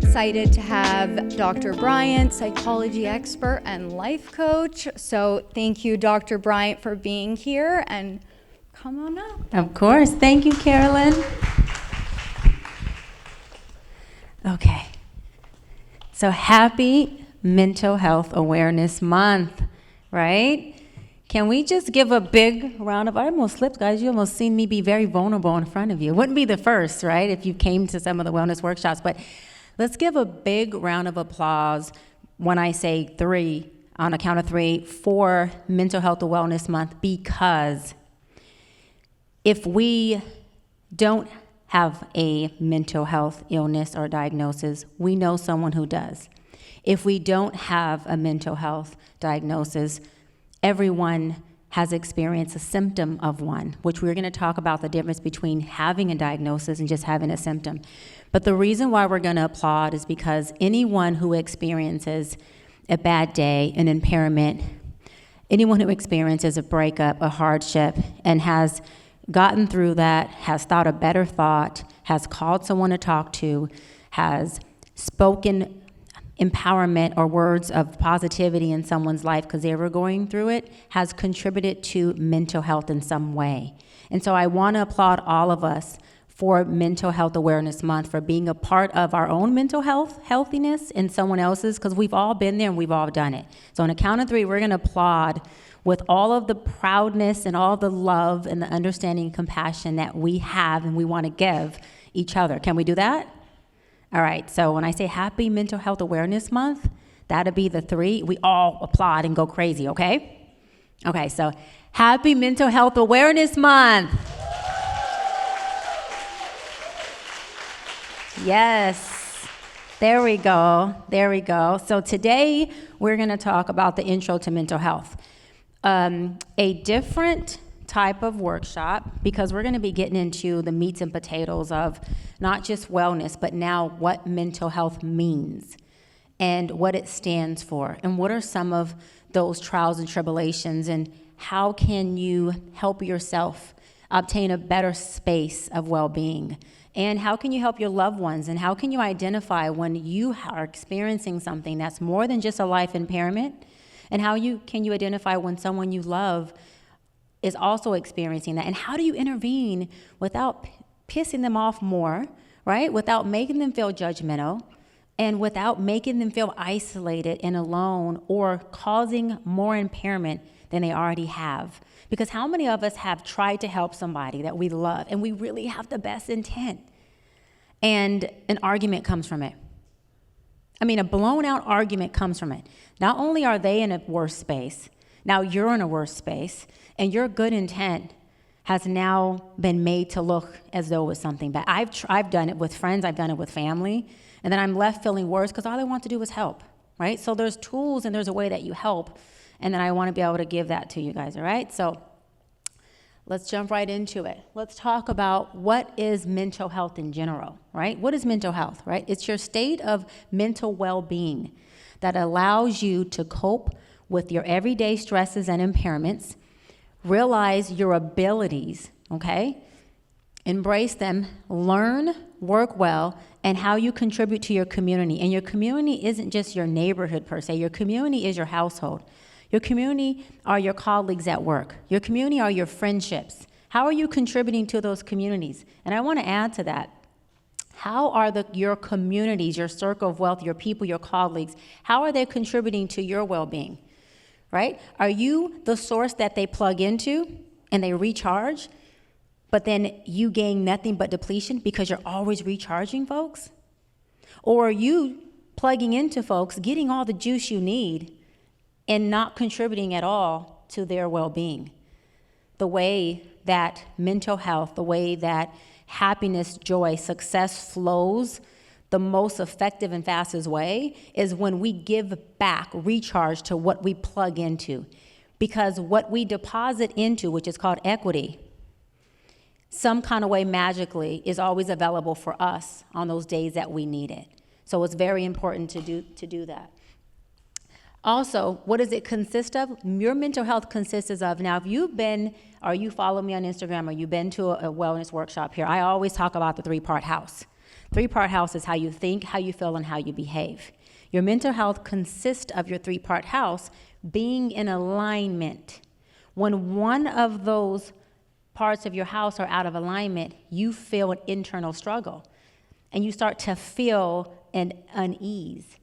excited to have Dr. Bryant, psychology expert and life coach. So thank you, Dr. Bryant, for being here, and come on up. Of course. Thank you, Carolyn. Okay. So happy Mental Health Awareness Month, right? Can we just give a big round of, I almost slipped, guys. You almost seen me be very vulnerable in front of you. It wouldn't be the first, right, if you came to some of the wellness workshops, but let's give a big round of applause when I say three, on a count of three, for Mental Health Awareness Month, because if we don't have a mental health illness or diagnosis, we know someone who does. If we don't have a mental health diagnosis, everyone has experienced a symptom of one, which we're going to talk about the difference between having a diagnosis and just having a symptom. But the reason why we're going to applaud is because anyone who experiences a bad day, an impairment, anyone who experiences a breakup, a hardship, and has gotten through that, has thought a better thought, has called someone to talk to, has spoken empowerment or words of positivity in someone's life because they were going through it, has contributed to mental health in some way. And so I want to applaud all of us for Mental Health Awareness Month, for being a part of our own mental healthiness and someone else's, because we've all been there and we've all done it. So on a count of three, we're going to applaud with all of the proudness and all the love and the understanding and compassion that we have and we want to give each other. Can we do that? All right, so when I say Happy Mental Health Awareness Month, that'll be the three. We all applaud and go crazy, okay? Okay, so Happy Mental Health Awareness Month. Yes, there we go, there we go. So today we're going to talk about the intro to mental health. A different type of workshop, because we're going to be getting into the meats and potatoes of not just wellness, but now what mental health means and what it stands for, and what are some of those trials and tribulations, and how can you help yourself obtain a better space of well-being, and how can you help your loved ones, and how can you identify when you are experiencing something that's more than just a life impairment, and how can you identify when someone you love is also experiencing that, and how do you intervene without pissing them off more, right? Without making them feel judgmental, and without making them feel isolated and alone, or causing more impairment than they already have. Because how many of us have tried to help somebody that we love, and we really have the best intent, and an argument comes from it? I mean, a blown out argument comes from it. Not only are they in a worse space, now you're in a worse space, and your good intent has now been made to look as though it was something bad. I've done it with friends, I've done it with family, and then I'm left feeling worse because all I want to do is help, right? So there's tools and there's a way that you help, and then I want to be able to give that to you guys, all right? So let's jump right into it. Let's talk about what is mental health in general, right? What is mental health, right? It's your state of mental well-being that allows you to cope with your everyday stresses and impairments, realize your abilities, okay? Embrace them, learn, work well, and how you contribute to your community. And your community isn't just your neighborhood per se. Your community is your household. Your community are your colleagues at work. Your community are your friendships. How are you contributing to those communities? And I want to add to that. How are your communities, your circle of wealth, your people, your colleagues, how are they contributing to your well-being? Right? Are you the source that they plug into and they recharge, but then you gain nothing but depletion because you're always recharging folks? Or are you plugging into folks, getting all the juice you need, and not contributing at all to their well-being? The way that mental health, the way that happiness, joy, success flows the most effective and fastest way is when we give back, recharge to what we plug into. Because what we deposit into, which is called equity, some kind of way magically is always available for us on those days that we need it. So it's very important to do that. Also, what does it consist of? Your mental health consists of, now if you've been, or you follow me on Instagram, or you've been to a wellness workshop here, I always talk about the 3-part house. Three-part house is how you think, how you feel, and how you behave. Your mental health consists of your three-part house being in alignment. When one of those parts of your house are out of alignment, you feel an internal struggle, and you start to feel an unease.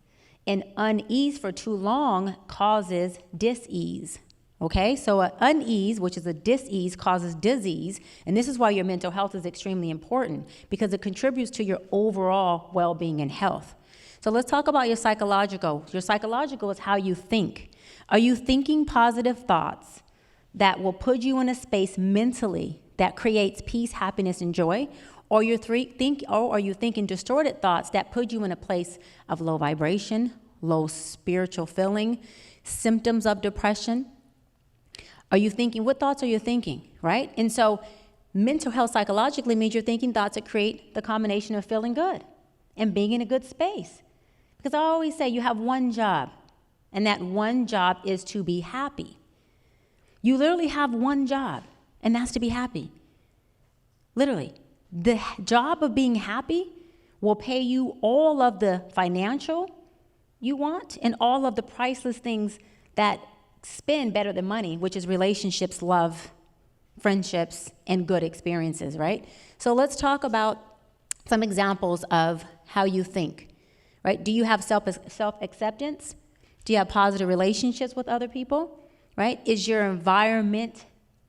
And unease for too long causes dis-ease. Okay, so an unease, which is a dis-ease, causes disease, and this is why your mental health is extremely important, because it contributes to your overall well-being and health. So let's talk about your psychological. Your psychological is how you think. Are you thinking positive thoughts that will put you in a space mentally that creates peace, happiness, and joy? Or are you thinking distorted thoughts that put you in a place of low vibration, low spiritual feeling, symptoms of depression? Are you thinking, what thoughts are you thinking, right? And so mental health psychologically means you're thinking thoughts that create the combination of feeling good and being in a good space. Because I always say you have one job, and that one job is to be happy. You literally have one job, and that's to be happy. Literally. The job of being happy will pay you all of the financial you want and all of the priceless things that spend better than money, which is relationships, love, friendships, and good experiences, right? So let's talk about some examples of how you think, right? Do you have self-acceptance? Do you have positive relationships with other people, right? Is your environment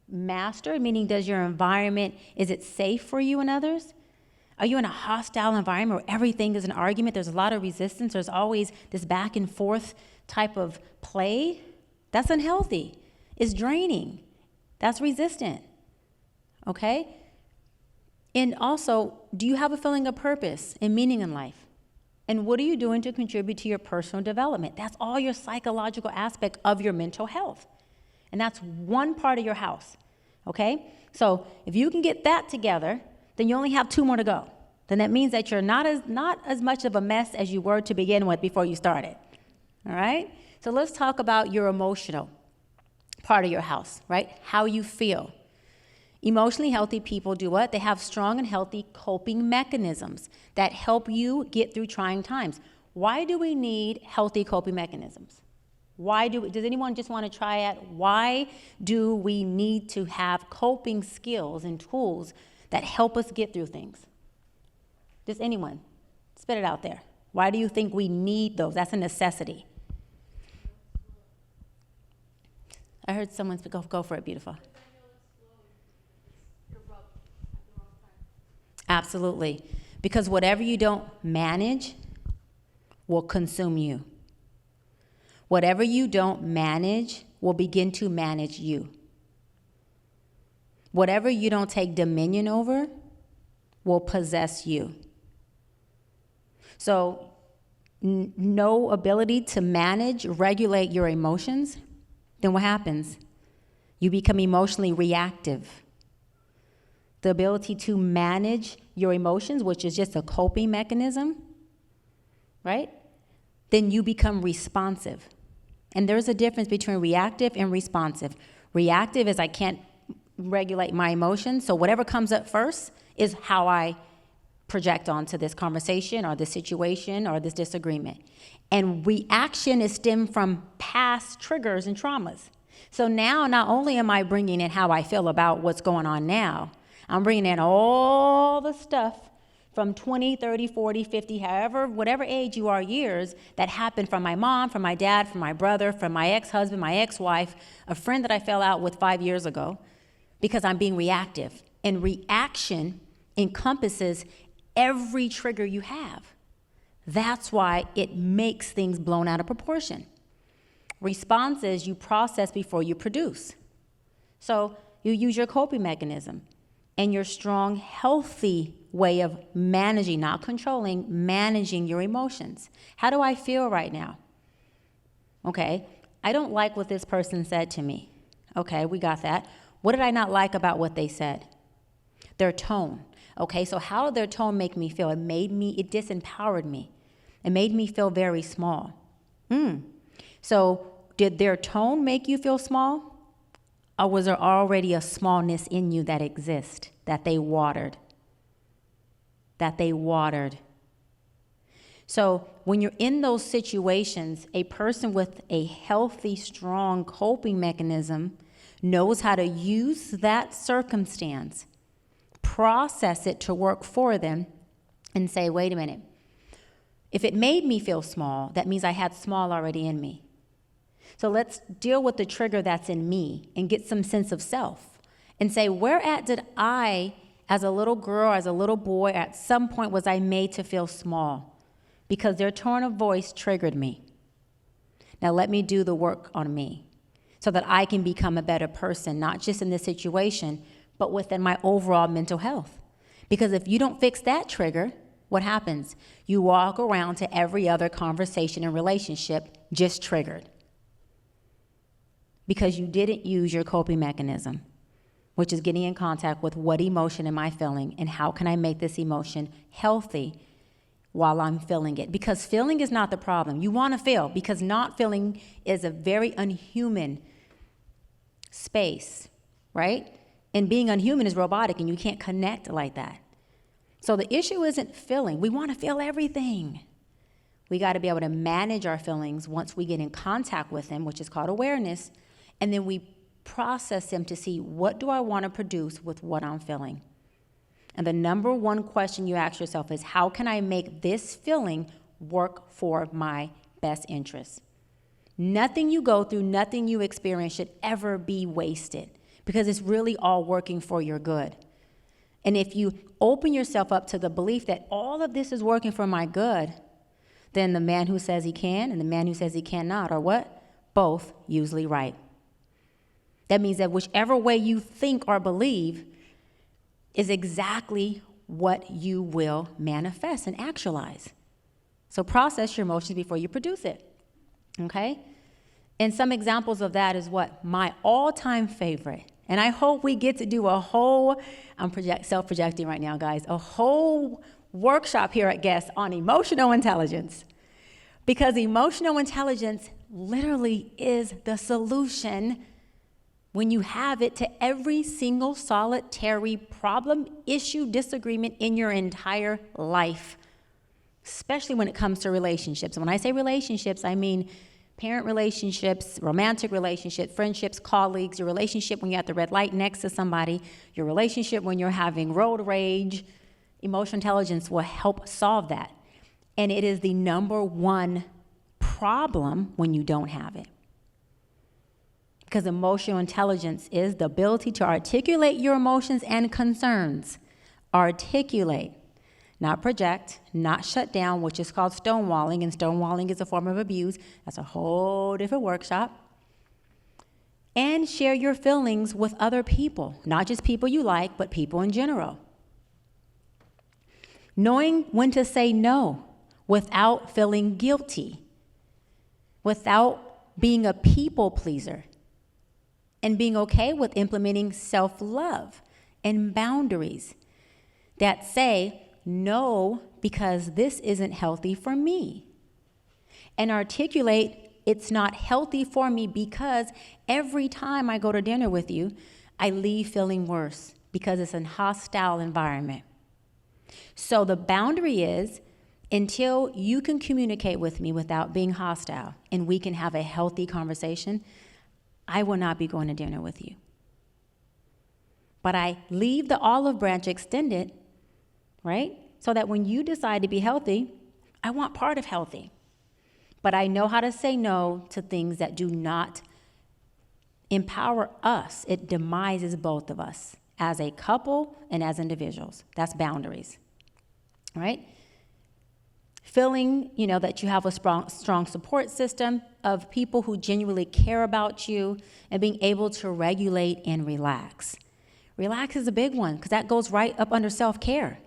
mastered, meaning is it safe for you and others? Are you in a hostile environment where everything is an argument? There's a lot of resistance. There's always this back and forth type of play. That's unhealthy. It's draining. That's resistant. Okay? And also, do you have a feeling of purpose and meaning in life? And what are you doing to contribute to your personal development? That's all your psychological aspect of your mental health. And that's one part of your house. Okay? So if you can get that together, then you only have two more to go. Then that means that you're not as much of a mess as you were to begin with before you started. All right? So let's talk about your emotional part of your house, right? How you feel. Emotionally healthy people do what? They have strong and healthy coping mechanisms that help you get through trying times. Why do we need healthy coping mechanisms? Does anyone just want to try it? Why do we need to have coping skills and tools that help us get through things? Just anyone, spit it out there. Why do you think we need those? That's a necessity. I heard someone speak. Go for it, beautiful. Absolutely. Because whatever you don't manage will consume you. Whatever you don't manage will begin to manage you. Whatever you don't take dominion over will possess you. So, no ability to manage, regulate your emotions, then what happens? You become emotionally reactive. The ability to manage your emotions, which is just a coping mechanism, right? Then you become responsive. And there's a difference between reactive and responsive. Reactive is I can't regulate my emotions, so whatever comes up first is how I project onto this conversation or this situation or this disagreement. And reaction is stemmed from past triggers and traumas. So now not only am I bringing in how I feel about what's going on now, I'm bringing in all the stuff from 20, 30, 40, 50, however, whatever age you are, years, that happened from my mom, from my dad, from my brother, from my ex-husband, my ex-wife, a friend that I fell out with 5 years ago, because I'm being reactive. And reaction encompasses every trigger you have. That's why it makes things blown out of proportion. Response is you process before you produce. So you use your coping mechanism and your strong, healthy way of managing, not controlling, managing your emotions. How do I feel right now? Okay, I don't like what this person said to me. Okay, we got that. What did I not like about what they said? Their tone. Okay, so how did their tone make me feel? It disempowered me. It made me feel very small. So did their tone make you feel small? Or was there already a smallness in you that exists, that they watered? that they watered. So when you're in those situations, a person with a healthy, strong coping mechanism knows how to use that circumstance, process it to work for them, and say, wait a minute, if it made me feel small, that means I had small already in me. So let's deal with the trigger that's in me and get some sense of self and say, where at did I, as a little girl, as a little boy, at some point was I made to feel small? Because their tone of voice triggered me. Now let me do the work on me so that I can become a better person, not just in this situation, but within my overall mental health. Because if you don't fix that trigger, what happens? You walk around to every other conversation and relationship just triggered. Because you didn't use your coping mechanism, which is getting in contact with what emotion am I feeling and how can I make this emotion healthy while I'm feeling it. Because feeling is not the problem. You want to feel, because not feeling is a very unhuman space, right? And being unhuman is robotic, and you can't connect like that. So the issue isn't feeling. We want to feel everything. We got to be able to manage our feelings once we get in contact with them, which is called awareness, and then we process them to see, what do I want to produce with what I'm feeling? And the number one question you ask yourself is, how can I make this feeling work for my best interest? Nothing you go through, nothing you experience should ever be wasted, because it's really all working for your good. And if you open yourself up to the belief that all of this is working for my good, then the man who says he can and the man who says he cannot are what? Both usually right. That means that whichever way you think or believe is exactly what you will manifest and actualize. So process your emotions before you produce it, okay? And some examples of that is what? My all-time favorite. And I hope we get to do a whole, I'm self-projecting right now, guys, a whole workshop here at Guest on emotional intelligence. Because emotional intelligence literally is the solution when you have it to every single solitary problem, issue, disagreement in your entire life, especially when it comes to relationships. And when I say relationships, I mean parent relationships, romantic relationships, friendships, colleagues, your relationship when you're at the red light next to somebody, your relationship when you're having road rage. Emotional intelligence will help solve that. And it is the number one problem when you don't have it. Because emotional intelligence is the ability to articulate your emotions and concerns. Articulate, not project, not shut down, which is called stonewalling, and stonewalling is a form of abuse. That's a whole different workshop. And share your feelings with other people, not just people you like, but people in general. Knowing when to say no without feeling guilty, without being a people pleaser, and being okay with implementing self-love and boundaries that say, no, because this isn't healthy for me. And articulate, it's not healthy for me because every time I go to dinner with you, I leave feeling worse because it's a hostile environment. So the boundary is, until you can communicate with me without being hostile and we can have a healthy conversation, I will not be going to dinner with you. But I leave the olive branch extended, right? So that when you decide to be healthy, I want part of healthy. But I know how to say no to things that do not empower us. It demises both of us as a couple and as individuals. That's boundaries, right? Feeling, that you have a strong support system of people who genuinely care about you, and being able to regulate and relax. Relax is a big one because that goes right up under self-care.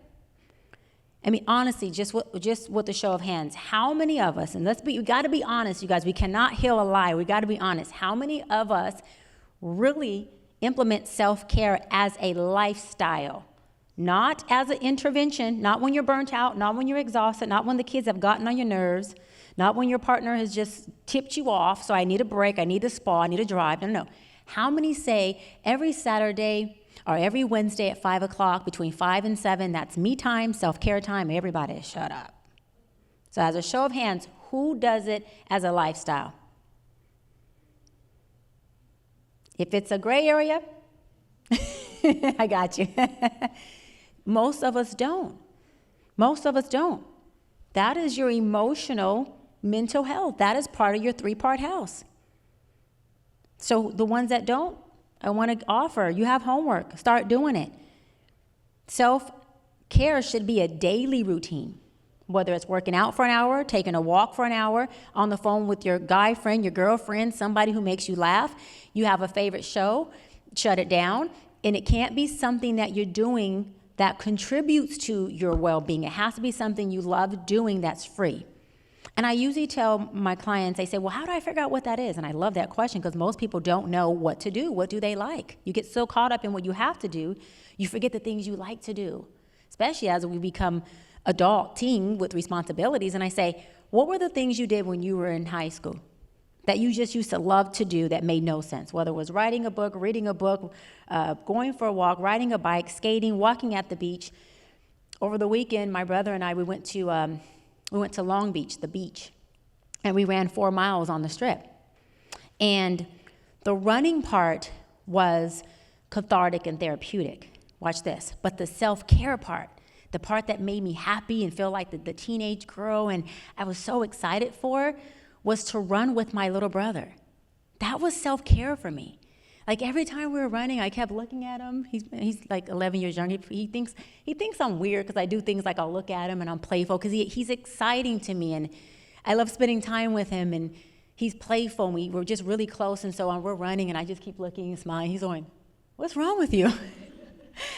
I mean, honestly, just with the show of hands, how many of us, and we got to be honest, you guys, we cannot heal a lie. We got to be honest. How many of us really implement self-care as a lifestyle? Not as an intervention, not when you're burnt out, not when you're exhausted, not when the kids have gotten on your nerves, not when your partner has just tipped you off, so I need a break, I need a spa, I need a drive. No. How many say every Saturday or every Wednesday at 5 o'clock between 5 and 7, that's me time, self-care time. Everybody shut up. So as a show of hands, who does it as a lifestyle? If it's a gray area, I got you. Most of us don't. Most of us don't. That is your emotional, mental health. That is part of your 3-part house. So the ones that don't, I want to offer, you have homework. Start doing it. Self-care should be a daily routine, whether it's working out for an hour, taking a walk for an hour, on the phone with your guy friend, your girlfriend, somebody who makes you laugh. You have a favorite show, shut it down. And it can't be something that you're doing that contributes to your well-being. It has to be something you love doing that's free. And I usually tell my clients, they say, well, how do I figure out what that is? And I love that question because most people don't know what to do. What do they like? You get so caught up in what you have to do, you forget the things you like to do, especially as we become adult teen with responsibilities. And I say, what were the things you did when you were in high school that you just used to love to do that made no sense? Whether it was writing a book, reading a book, going for a walk, riding a bike, skating, walking at the beach. Over the weekend, my brother and I, we went to Long Beach, the beach, and we ran 4 miles on the strip. And the running part was cathartic and therapeutic. Watch this. But the self-care part, the part that made me happy and feel like the teenage girl and I was so excited for, was to run with my little brother. That was self-care for me. Like every time we were running, I kept looking at him. He's like 11 years young. He thinks I'm weird because I do things like I'll look at him and I'm playful because he's exciting to me and I love spending time with him and he's playful and we're just really close and so on. We're running and I just keep looking and smiling. He's going, what's wrong with you?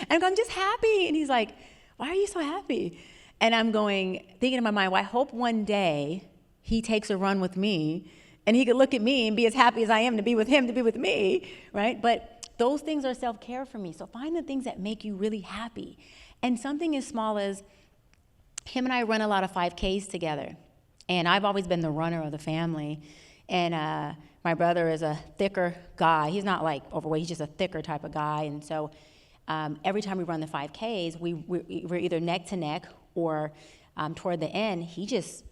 And I'm just happy. And he's like, why are you so happy? And I'm thinking in my mind, well, I hope one day he takes a run with me and he could look at me and be as happy as I am to be with him, to be with me, right? But those things are self-care for me. So find the things that make you really happy. And something as small as him and I run a lot of 5Ks together. And I've always been the runner of the family. And my brother is a thicker guy. He's not like overweight. He's just a thicker type of guy. And so every time we run the 5Ks, we're either neck to neck or toward the end, he just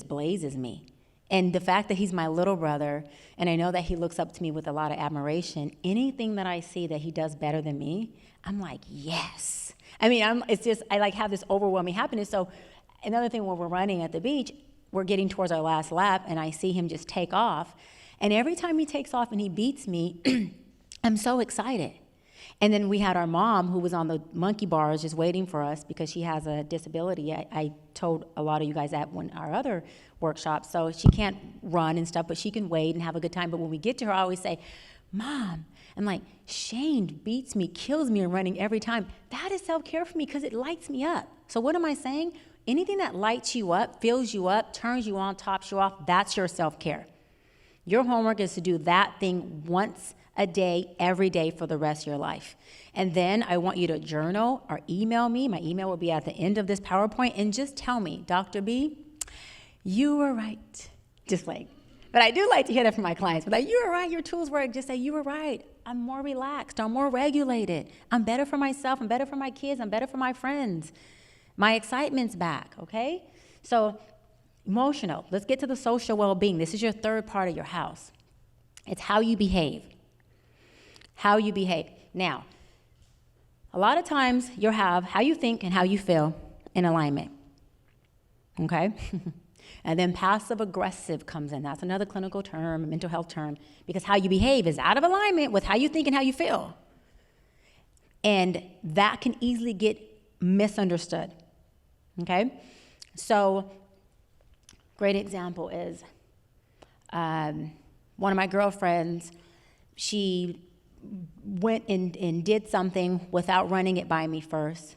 blazes me. And the fact that he's my little brother, and I know that he looks up to me with a lot of admiration, anything that I see that he does better than me, I'm like, yes. I mean, I like have this overwhelming happiness. So another thing when we're running at the beach, we're getting towards our last lap, and I see him just take off. And every time he takes off and he beats me, I'm so excited. And then we had our mom who was on the monkey bars just waiting for us because she has a disability. I told a lot of you guys that when our other workshops, so she can't run and stuff, but she can wait and have a good time. But when we get to her, I always say, Mom, I'm like, Shane beats me, kills me in running every time. That is self-care for me because it lights me up. So what am I saying? Anything that lights you up, fills you up, turns you on, tops you off, that's your self-care. Your homework is to do that thing once a day, every day for the rest of your life. And then I want you to journal or email me. My email will be at the end of this PowerPoint. And just tell me, Dr. B, you were right. Just like, but I do like to hear that from my clients. But like, you were right, your tools work. Just say, you were right. I'm more relaxed. I'm more regulated. I'm better for myself. I'm better for my kids. I'm better for my friends. My excitement's back, okay? So emotional. Let's get to the social well-being. This is your third part of your house. It's how you behave. How you behave. Now, a lot of times you'll have how you think and how you feel in alignment, okay? And then passive-aggressive comes in. That's another clinical term, a mental health term, because how you behave is out of alignment with how you think and how you feel. And that can easily get misunderstood, okay? So, great example is one of my girlfriends, she went and did something without running it by me first.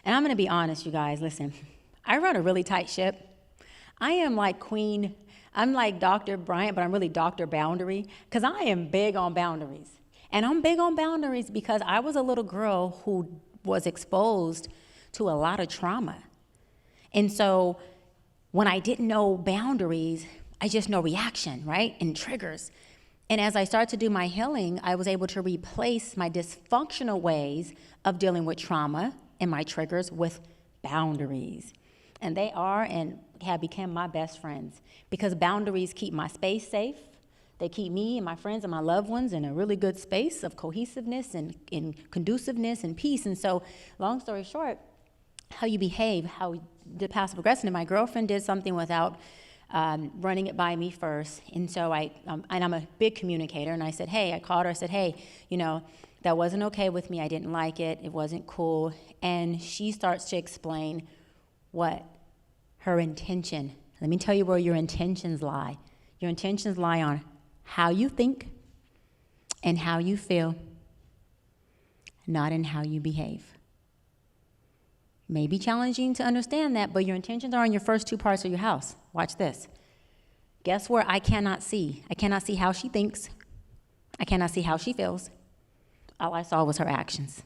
And I'm going to be honest, you guys, listen, I run a really tight ship. I am like Queen, I'm like Dr. Bryant, but I'm really Dr. Boundary, because I am big on boundaries. And I'm big on boundaries because I was a little girl who was exposed to a lot of trauma. And so when I didn't know boundaries, I just know reaction, right? And triggers. And as I started to do my healing, I was able to replace my dysfunctional ways of dealing with trauma and my triggers with boundaries. And they are and have become my best friends, because boundaries keep my space safe. They keep me and my friends and my loved ones in a really good space of cohesiveness and conduciveness and peace. And so, long story short, how you behave, how the passive aggressive. And my girlfriend did something without running it by me first. And so and I'm a big communicator, and I said, hey, I called her, I said, hey, that wasn't okay with me. I didn't like it. It wasn't cool. And she starts to explain what her intention. Let me tell you where your intentions lie. Your intentions lie on how you think and how you feel, not in how you behave. May be challenging to understand that, but your intentions are in your first two parts of your house. Watch this. Guess where I cannot see? I cannot see how she thinks. I cannot see how she feels. All I saw was her actions.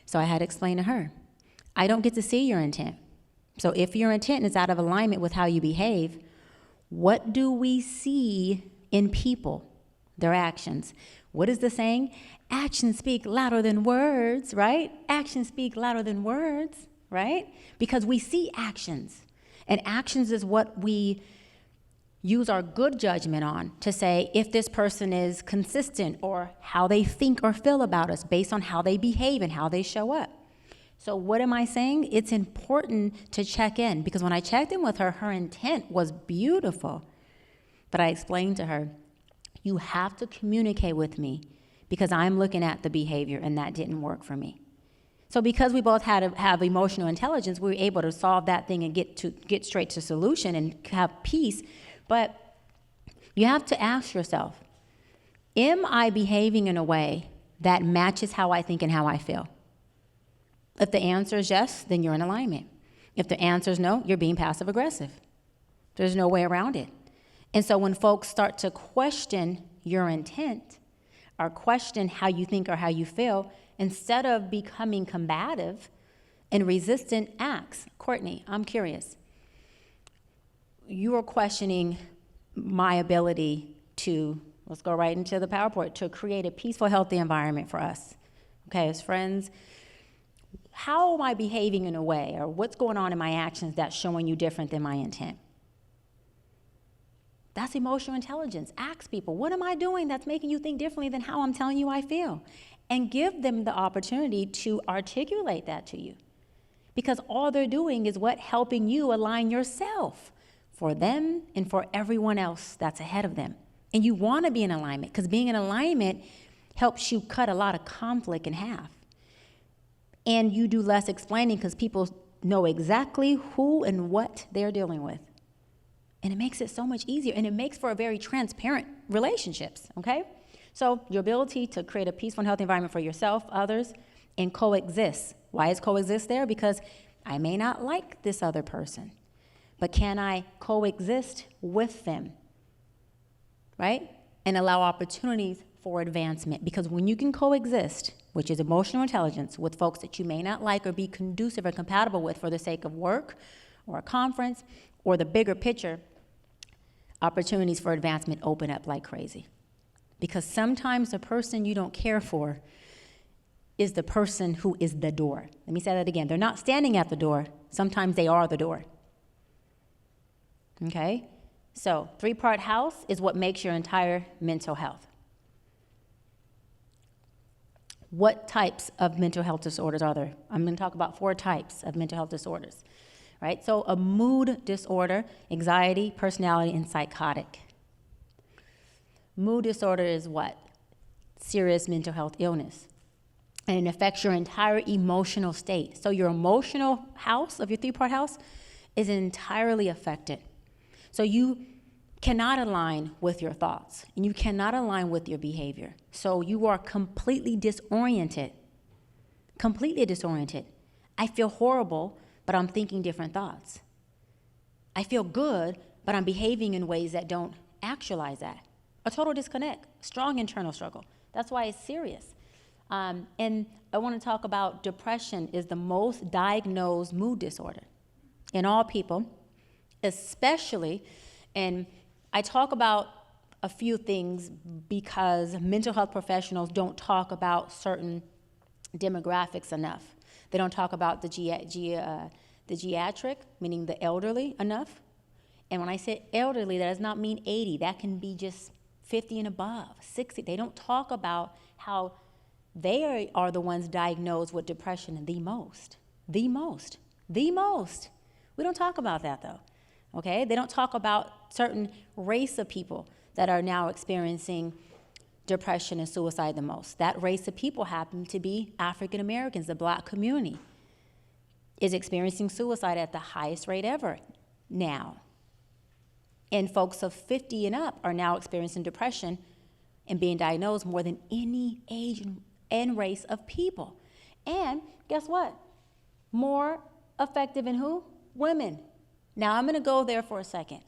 So I had to explain to her, I don't get to see your intent. So if your intent is out of alignment with how you behave, what do we see in people? Their actions. What is the saying? Actions speak louder than words, right? Actions speak louder than words, right? Because we see actions. And actions is what we use our good judgment on to say if this person is consistent or how they think or feel about us based on how they behave and how they show up. So what am I saying? It's important to check in, because when I checked in with her, her intent was beautiful. But I explained to her, you have to communicate with me because I'm looking at the behavior and that didn't work for me. So because we both have emotional intelligence, we were able to solve that thing and get straight to solution and have peace. But you have to ask yourself, am I behaving in a way that matches how I think and how I feel? If the answer is yes, then you're in alignment. If the answer is no, you're being passive aggressive. There's no way around it. And so when folks start to question your intent or question how you think or how you feel, instead of becoming combative and resistant, acts. Courtney, I'm curious. You are questioning my ability to, let's go right into the PowerPoint, to create a peaceful, healthy environment for us, okay, as friends. How am I behaving in a way, or what's going on in my actions that's showing you different than my intent? That's emotional intelligence. Ask people, what am I doing that's making you think differently than how I'm telling you I feel? And give them the opportunity to articulate that to you. Because all they're doing is what? Helping you align yourself for them and for everyone else that's ahead of them. And you want to be in alignment, because being in alignment helps you cut a lot of conflict in half. And you do less explaining because people know exactly who and what they're dealing with. And it makes it so much easier, and it makes for a very transparent relationships, okay? So your ability to create a peaceful and healthy environment for yourself, others, and coexist. Why is coexist there? Because I may not like this other person, but can I coexist with them, right? And allow opportunities for advancement. Because when you can coexist, which is emotional intelligence, with folks that you may not like or be conducive or compatible with for the sake of work or a conference or the bigger picture, opportunities for advancement open up like crazy. Because sometimes the person you don't care for is the person who is the door. Let me say that again. They're not standing at the door. Sometimes they are the door. Okay? So, 3-part house is what makes your entire mental health. What types of mental health disorders are there? I'm going to talk about 4 types of mental health disorders. Right? So a mood disorder, anxiety, personality, and psychotic. Mood disorder is what? Serious mental health illness. And it affects your entire emotional state. So your emotional house of your 3-part house is entirely affected. So you cannot align with your thoughts, and you cannot align with your behavior. So you are completely disoriented. Completely disoriented. I feel horrible, but I'm thinking different thoughts. I feel good, but I'm behaving in ways that don't actualize that. A total disconnect, strong internal struggle. That's why it's serious. And I want to talk about depression is the most diagnosed mood disorder in all people, especially, and I talk about a few things because mental health professionals don't talk about certain demographics enough. They don't talk about the geriatric, meaning the elderly, enough. And when I say elderly, that does not mean 80. That can be just 50 and above, 60. They don't talk about how they are the ones diagnosed with depression the most. The most. The most. We don't talk about that, though. Okay? They don't talk about certain race of people that are now experiencing depression and suicide the most. That race of people happen to be African Americans. The Black community is experiencing suicide at the highest rate ever now. And folks of 50 and up are now experiencing depression and being diagnosed more than any age and race of people. And guess what? More effective in who? Women. Now I'm going to go there for a second.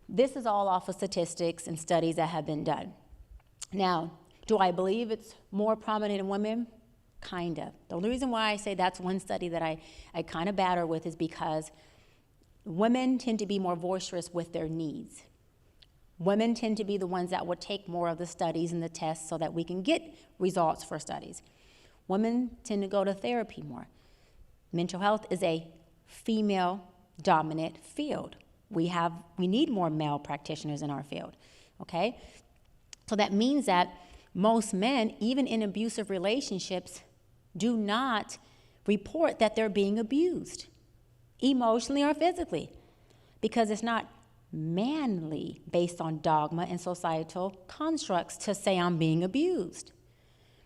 This is all off of statistics and studies that have been done. Now, do I believe it's more prominent in women? Kind of. The only reason why I say that's one study that I kind of batter with is because women tend to be more boisterous with their needs. Women tend to be the ones that would take more of the studies and the tests so that we can get results for studies. Women tend to go to therapy more. Mental health is a female-dominant field. We need more male practitioners in our field, okay? So that means that most men, even in abusive relationships, do not report that they're being abused, emotionally or physically, because it's not manly based on dogma and societal constructs to say I'm being abused.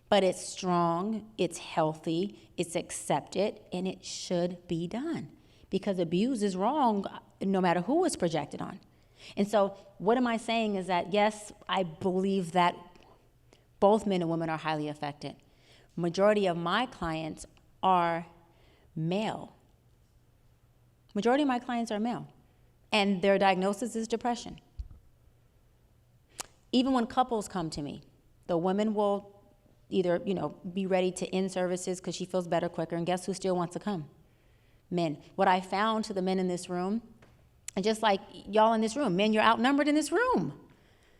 But it's strong, it's healthy, it's accepted, and it should be done. Because abuse is wrong no matter who it's projected on. And so what am I saying is that, yes, I believe that both men and women are highly affected. Majority of my clients are male. Majority of my clients are male. And their diagnosis is depression. Even when couples come to me, the women will either, be ready to end services because she feels better quicker, and guess who still wants to come? Men. What I found to the men in this room, and just like y'all in this room, men, you're outnumbered in this room.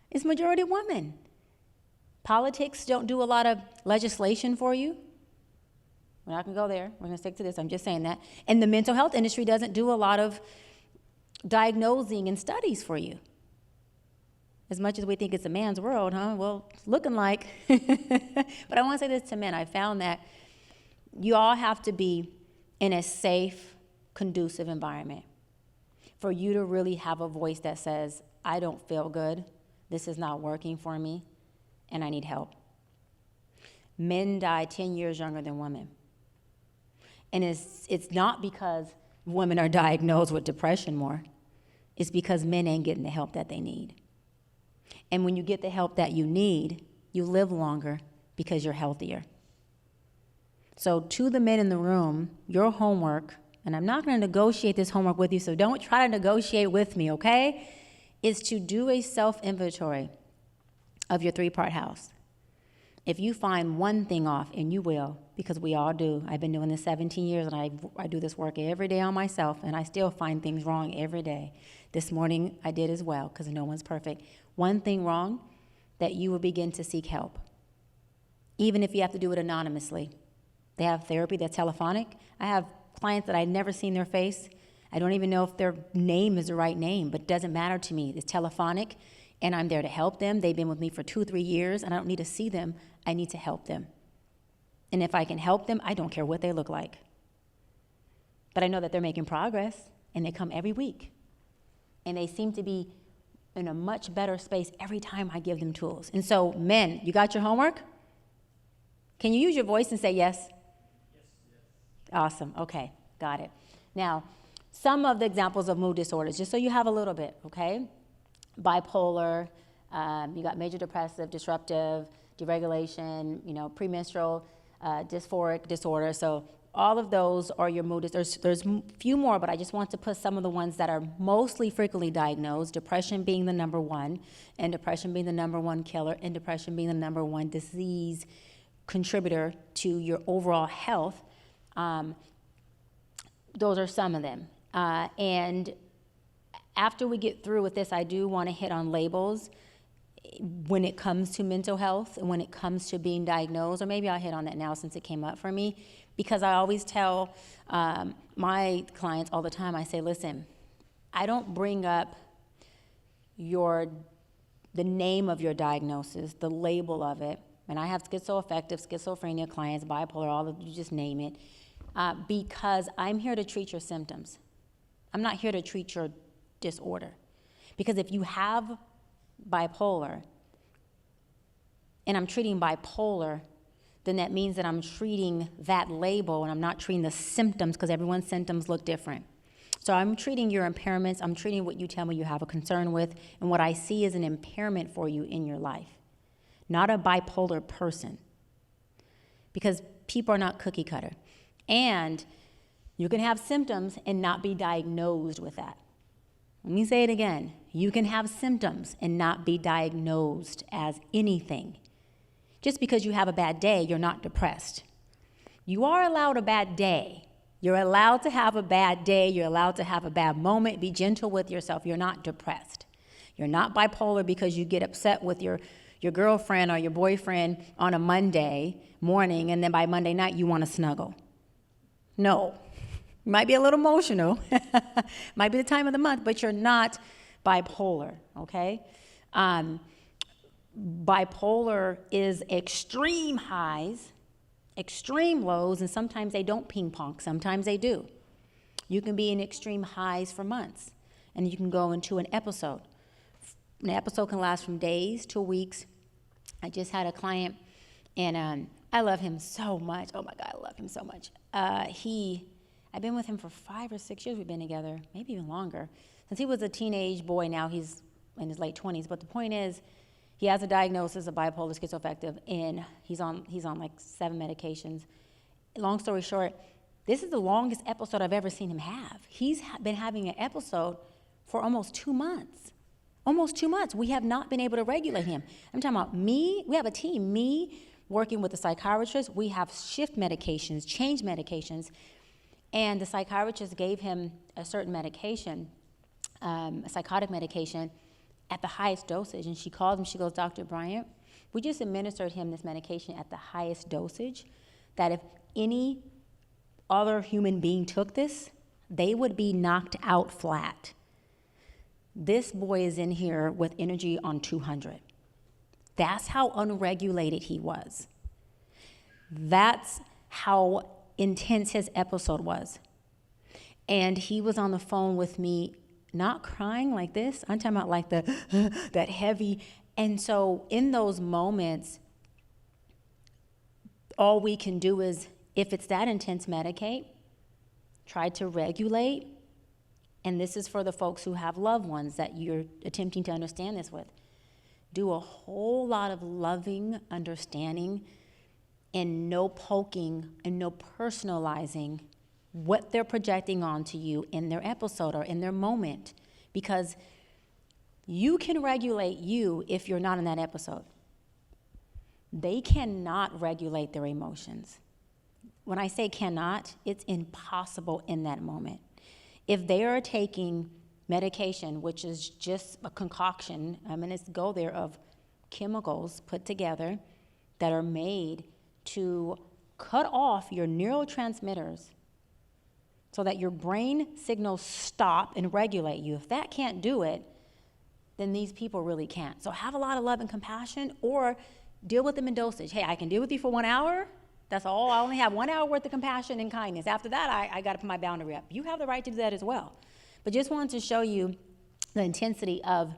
It's majority women. Politics don't do a lot of legislation for you. We're not going to go there. We're going to stick to this. I'm just saying that. And the mental health industry doesn't do a lot of diagnosing and studies for you. As much as we think it's a man's world, huh? Well, it's looking like. But I want to say this to men. I found that you all have to be in a safe, conducive environment for you to really have a voice that says, I don't feel good, this is not working for me, and I need help. Men die 10 years younger than women. And it's not because women are diagnosed with depression more. It's because men ain't getting the help that they need. And when you get the help that you need, you live longer because you're healthier. So to the men in the room, your homework, and I'm not going to negotiate this homework with you, so don't try to negotiate with me, okay, is to do a self-inventory of your three-part house. If you find one thing off, and you will, because we all do. I've been doing this 17 years, and I do this work every day on myself, and I still find things wrong every day. This morning, I did as well, because no one's perfect. One thing wrong, that you will begin to seek help, even if you have to do it anonymously. They have therapy that's telephonic. I have clients that I've never seen their face. I don't even know if their name is the right name, but it doesn't matter to me. It's telephonic, and I'm there to help them. They've been with me for 2-3 years, and I don't need to see them. I need to help them. And if I can help them, I don't care what they look like. But I know that they're making progress, and they come every week. And they seem to be in a much better space every time I give them tools. And so, men, you got your homework? Can you use your voice and say yes? Yes. Awesome. Okay, got it. Now, some of the examples of mood disorders, just so you have a little bit, okay? Bipolar, you got major depressive, disruptive, deregulation, premenstrual, dysphoric disorder. So all of those are your mood disorders. There's a few more, but I just want to put some of the ones that are mostly frequently diagnosed, depression being the number one, and depression being the number one killer, and depression being the number one disease contributor to your overall health. Those are some of them. And After we get through with this, I do want to hit on labels when it comes to mental health and when it comes to being diagnosed, or maybe I'll hit on that now since it came up for me, because I always tell my clients all the time, I say, listen, I don't bring up the name of your diagnosis, the label of it, and I have schizoaffective, schizophrenia clients, bipolar, all of you just name it, because I'm here to treat your symptoms. I'm not here to treat your disorder. Because if you have bipolar and I'm treating bipolar, then that means that I'm treating that label and I'm not treating the symptoms, because everyone's symptoms look different. So I'm treating your impairments, I'm treating what you tell me you have a concern with, and what I see is an impairment for you in your life, not a bipolar person, because people are not cookie cutter. And you can have symptoms and not be diagnosed with that. Let me say it again. You can have symptoms and not be diagnosed as anything. Just because you have a bad day, you're not depressed. You are allowed a bad day. You're allowed to have a bad day. You're allowed to have a bad moment. Be gentle with yourself. You're not depressed. You're not bipolar because you get upset with your girlfriend or your boyfriend on a Monday morning, and then by Monday night you want to snuggle. No. You might be a little emotional. Might be the time of the month, but you're not bipolar, okay? Bipolar is extreme highs, extreme lows, and sometimes they don't ping pong. Sometimes they do. You can be in extreme highs for months, and you can go into an episode. An episode can last from days to weeks. I just had a client, and I love him so much. Oh, my God, I love him so much. I've been with him for 5 or 6 years. We've been together, maybe even longer. Since he was a teenage boy, now he's in his late 20s. But the point is, he has a diagnosis of bipolar schizoaffective, and he's on like 7 medications. Long story short, this is the longest episode I've ever seen him have. He's been having an episode for almost 2 months. Almost 2 months. We have not been able to regulate him. I'm talking about me. We have a team. Me working with the psychiatrist. We have shift medications, change medications. And the psychiatrist gave him a certain medication, a psychotic medication, at the highest dosage. And she called him, she goes, Dr. Bryant, we just administered him this medication at the highest dosage, that if any other human being took this, they would be knocked out flat. This boy is in here with energy on 200. That's how unregulated he was. That's how intense his episode was. And he was on the phone with me, not crying like this. I'm talking about like that heavy. And so in those moments, all we can do is, if it's that intense, medicate, try to regulate. And this is for the folks who have loved ones that you're attempting to understand this with. Do a whole lot of loving understanding, and no poking and no personalizing what they're projecting onto you in their episode or in their moment, because you can regulate you if you're not in that episode. They cannot regulate their emotions. When I say cannot, it's impossible in that moment. If they are taking medication, which is just a concoction, let's go there, of chemicals put together that are made to cut off your neurotransmitters so that your brain signals stop and regulate you. If that can't do it, then these people really can't. So have a lot of love and compassion, or deal with them in dosage. Hey, I can deal with you for 1 hour. That's all. I only have 1 hour worth of compassion and kindness. After that, I got to put my boundary up. You have the right to do that as well. But just wanted to show you the intensity of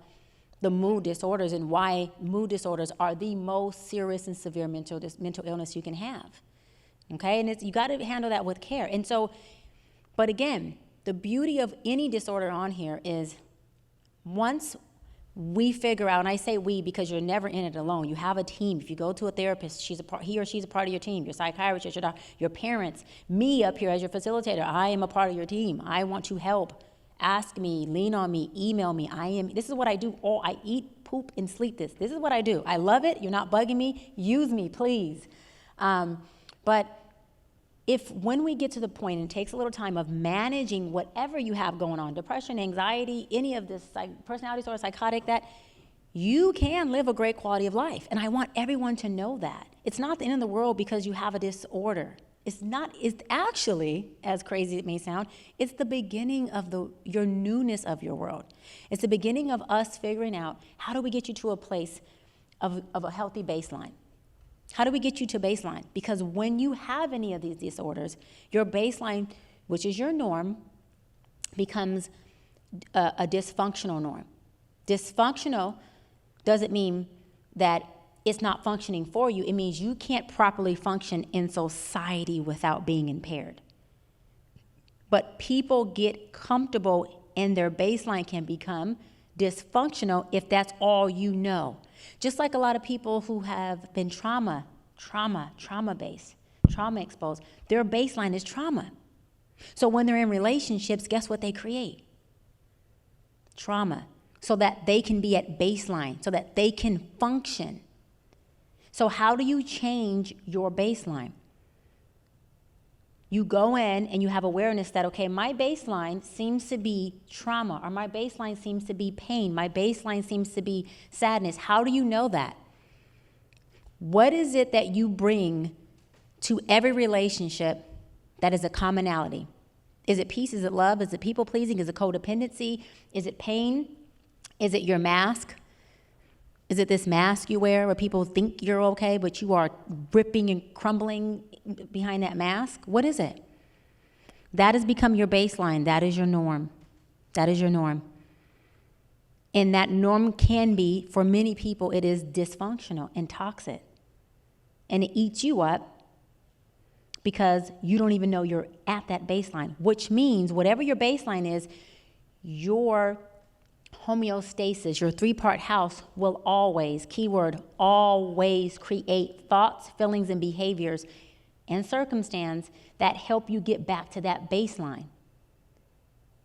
the mood disorders and why mood disorders are the most serious and severe mental illness you can have. Okay? And you got to handle that with care. And so, but again, the beauty of any disorder on here is once we figure out, and I say we because you're never in it alone. You have a team. If you go to a therapist, he or she's a part of your team. Your psychiatrist, your doctor, your parents, me up here as your facilitator, I am a part of your team. I want to help. Ask me, lean on me, email me. This is what I do. I eat, poop, and sleep this. This is what I do. I love it. You're not bugging me. Use me, please. But if when we get to the point, and it takes a little time of managing whatever you have going on, depression, anxiety, any of this personality disorder, psychotic, that you can live a great quality of life. And I want everyone to know that. It's not the end of the world because you have a disorder. It's actually, as crazy as it may sound, it's the beginning of your newness of your world. It's the beginning of us figuring out, how do we get you to a place of a healthy baseline? How do we get you to baseline? Because when you have any of these disorders, your baseline, which is your norm, becomes a dysfunctional norm. Dysfunctional doesn't mean that it's not functioning for you. It means you can't properly function in society without being impaired. But people get comfortable and their baseline can become dysfunctional if that's all you know. Just like a lot of people who have been trauma-based, trauma exposed, their baseline is trauma. So when they're in relationships, guess what they create? Trauma. So that they can be at baseline, so that they can function. So how do you change your baseline? You go in and you have awareness that, okay, my baseline seems to be trauma, or my baseline seems to be pain, my baseline seems to be sadness. How do you know that? What is it that you bring to every relationship that is a commonality? Is it peace? Is it love? Is it people pleasing? Is it codependency? Is it pain? Is it your mask? Is it this mask you wear where people think you're okay, but you are ripping and crumbling behind that mask? What is it? That has become your baseline. That is your norm. That is your norm. And that norm can be, for many people, it is dysfunctional and toxic. And it eats you up because you don't even know you're at that baseline, which means whatever your baseline is, your homeostasis, your three-part house, will always, keyword, always create thoughts, feelings, and behaviors and circumstance that help you get back to that baseline.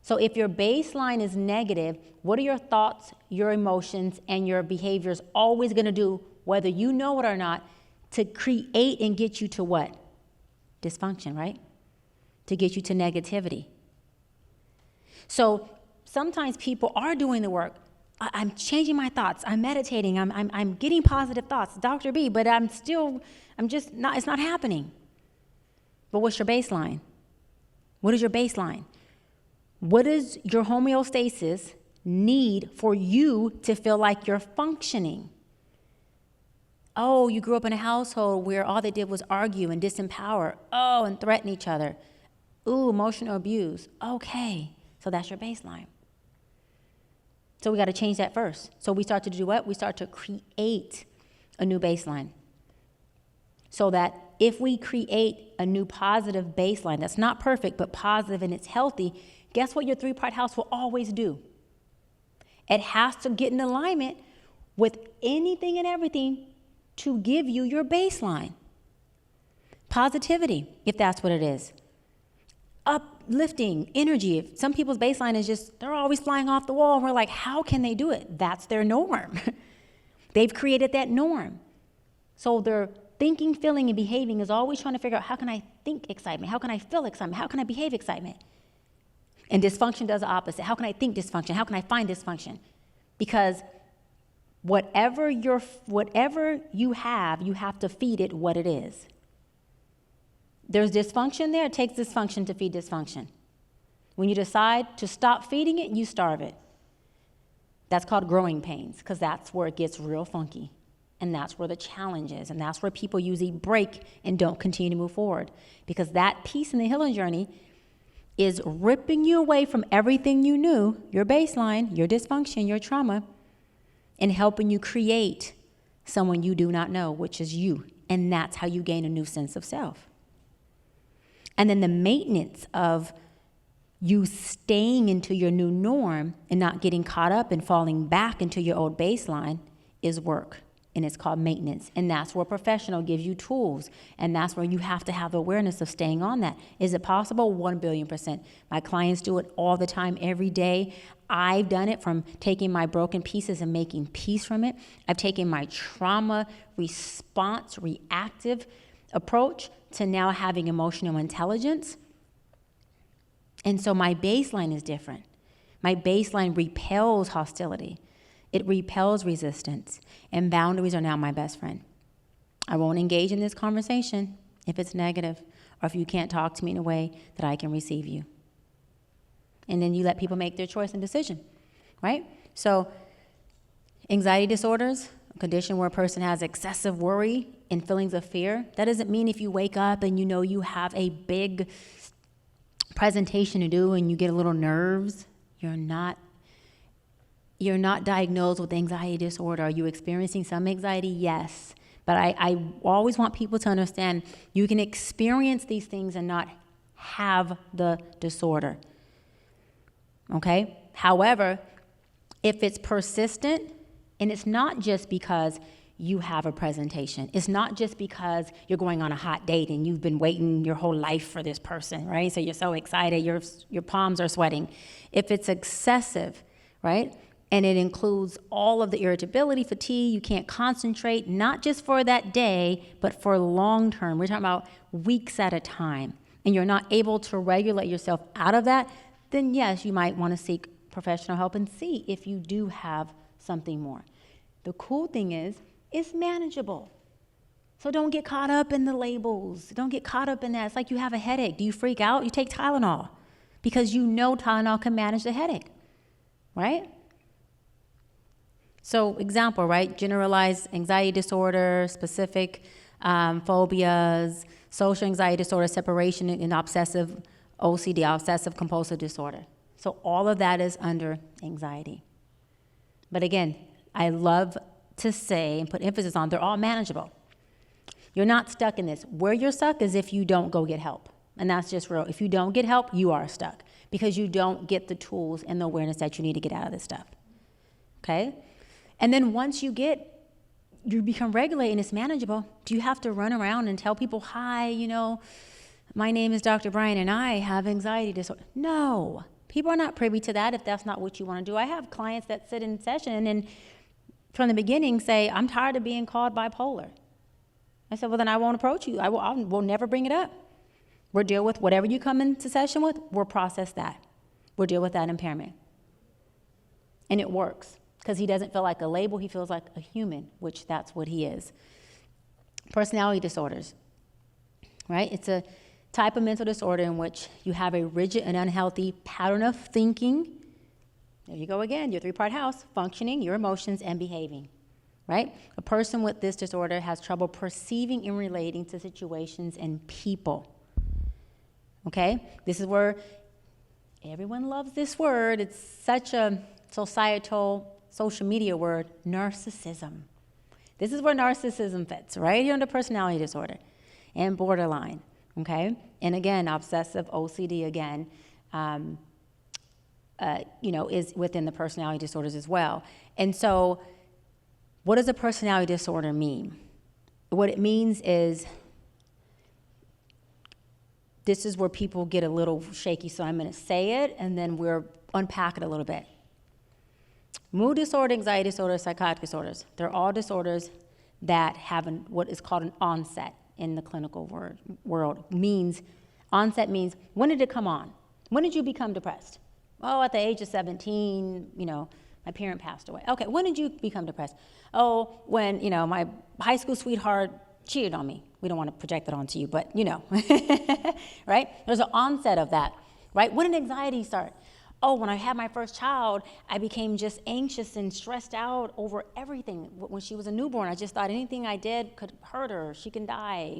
So if your baseline is negative, what are your thoughts, your emotions, and your behaviors always going to do, whether you know it or not, to create and get you to what? Dysfunction, right? To get you to negativity. So sometimes people are doing the work. I'm changing my thoughts. I'm meditating. I'm getting positive thoughts, Dr. B, but it's not happening. But what's your baseline? What is your baseline? What does your homeostasis need for you to feel like you're functioning? Oh, you grew up in a household where all they did was argue and disempower. Oh, and threaten each other. Ooh, emotional abuse. Okay, so that's your baseline. So we got to change that first. So we start to do what? We start to create a new baseline. So that if we create a new positive baseline that's not perfect but positive and it's healthy, guess what your three-part house will always do? It has to get in alignment with anything and everything to give you your baseline. Positivity, if that's what it is. Uplifting, energy. If some people's baseline is just, they're always flying off the wall, and we're like, how can they do it? That's their norm. They've created that norm. So their thinking, feeling, and behaving is always trying to figure out, how can I think excitement? How can I feel excitement? How can I behave excitement? And dysfunction does the opposite. How can I think dysfunction? How can I find dysfunction? Because whatever you have to feed it what it is. There's dysfunction there. It takes dysfunction to feed dysfunction. When you decide to stop feeding it, you starve it. That's called growing pains, because that's where it gets real funky. And that's where the challenge is. And that's where people usually break and don't continue to move forward. Because that piece in the healing journey is ripping you away from everything you knew, your baseline, your dysfunction, your trauma, and helping you create someone you do not know, which is you. And that's how you gain a new sense of self. And then the maintenance of you staying into your new norm and not getting caught up and falling back into your old baseline is work. And it's called maintenance. And that's where a professional gives you tools. And that's where you have to have awareness of staying on that. Is it possible? 1,000,000,000%. My clients do it all the time, every day. I've done it from taking my broken pieces and making peace from it. I've taken my trauma response, reactive approach to now having emotional intelligence. And so my baseline is different. My baseline repels hostility. It repels resistance. And boundaries are now my best friend. I won't engage in this conversation if it's negative or if you can't talk to me in a way that I can receive you. And then you let people make their choice and decision, right? So anxiety disorders, a condition where a person has excessive worry and feelings of fear. That doesn't mean if you wake up and you know you have a big presentation to do and you get a little nerves, you're not diagnosed with anxiety disorder. Are you experiencing some anxiety? Yes. But I always want people to understand you can experience these things and not have the disorder. Okay? However, if it's persistent, and it's not just because you have a presentation. It's not just because you're going on a hot date and you've been waiting your whole life for this person, right? So you're so excited, your palms are sweating. If it's excessive, right? And it includes all of the irritability, fatigue, you can't concentrate, not just for that day, but for long term. We're talking about weeks at a time. And you're not able to regulate yourself out of that, then yes, you might want to seek professional help and see if you do have something more. The cool thing is, it's manageable. So don't get caught up in the labels. Don't get caught up in that. It's like you have a headache. Do you freak out? You take Tylenol because you know Tylenol can manage the headache, right? So example, right? Generalized anxiety disorder, specific phobias, social anxiety disorder, separation, and obsessive OCD, obsessive compulsive disorder. So all of that is under anxiety. But again, I love to say and put emphasis on, they're all manageable. You're not stuck in this. Where you're stuck is if you don't go get help. And that's just real. If you don't get help, you are stuck because you don't get the tools and the awareness that you need to get out of this stuff. Okay? And then once you become regulated and it's manageable, do you have to run around and tell people, hi, my name is Dr. Bryant and I have anxiety disorder? No. People are not privy to that if that's not what you want to do. I have clients that sit in session and from the beginning say, I'm tired of being called bipolar. I said, well, then I won't approach you. I will never bring it up. We'll deal with whatever you come into session with. We'll process that. We'll deal with that impairment. And it works because he doesn't feel like a label. He feels like a human, which that's what he is. Personality disorders, right? It's a type of mental disorder in which you have a rigid and unhealthy pattern of thinking. There you go again, your three-part house, functioning, your emotions, and behaving, right? A person with this disorder has trouble perceiving and relating to situations and people, okay? This is where everyone loves this word. It's such a societal, social media word, narcissism. This is where narcissism fits, right here under personality disorder and borderline, okay? And again, obsessive OCD again, is within the personality disorders as well. And so what does a personality disorder mean? What it means is, this is where people get a little shaky, so I'm going to say it, and then we'll unpack it a little bit. Mood disorder, anxiety disorder, psychotic disorders, they're all disorders that have what is called an onset in the clinical world. Onset means, when did it come on? When did you become depressed? Oh, at the age of 17, my parent passed away. Okay, when did you become depressed? Oh, when, my high school sweetheart cheated on me. We don't want to project that onto you, but right? There's an onset of that, right? When did anxiety start? Oh, when I had my first child, I became just anxious and stressed out over everything. When she was a newborn, I just thought anything I did could hurt her. She can die,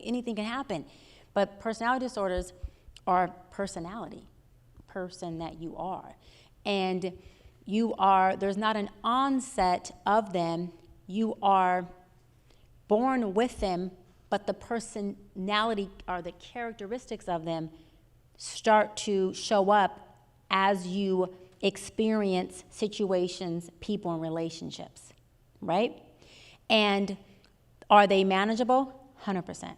anything can happen. But personality disorders are personality, person that you are. And there's not an onset of them. You are born with them, but the personality or the characteristics of them start to show up as you experience situations, people, and relationships, right? And are they manageable? 100%.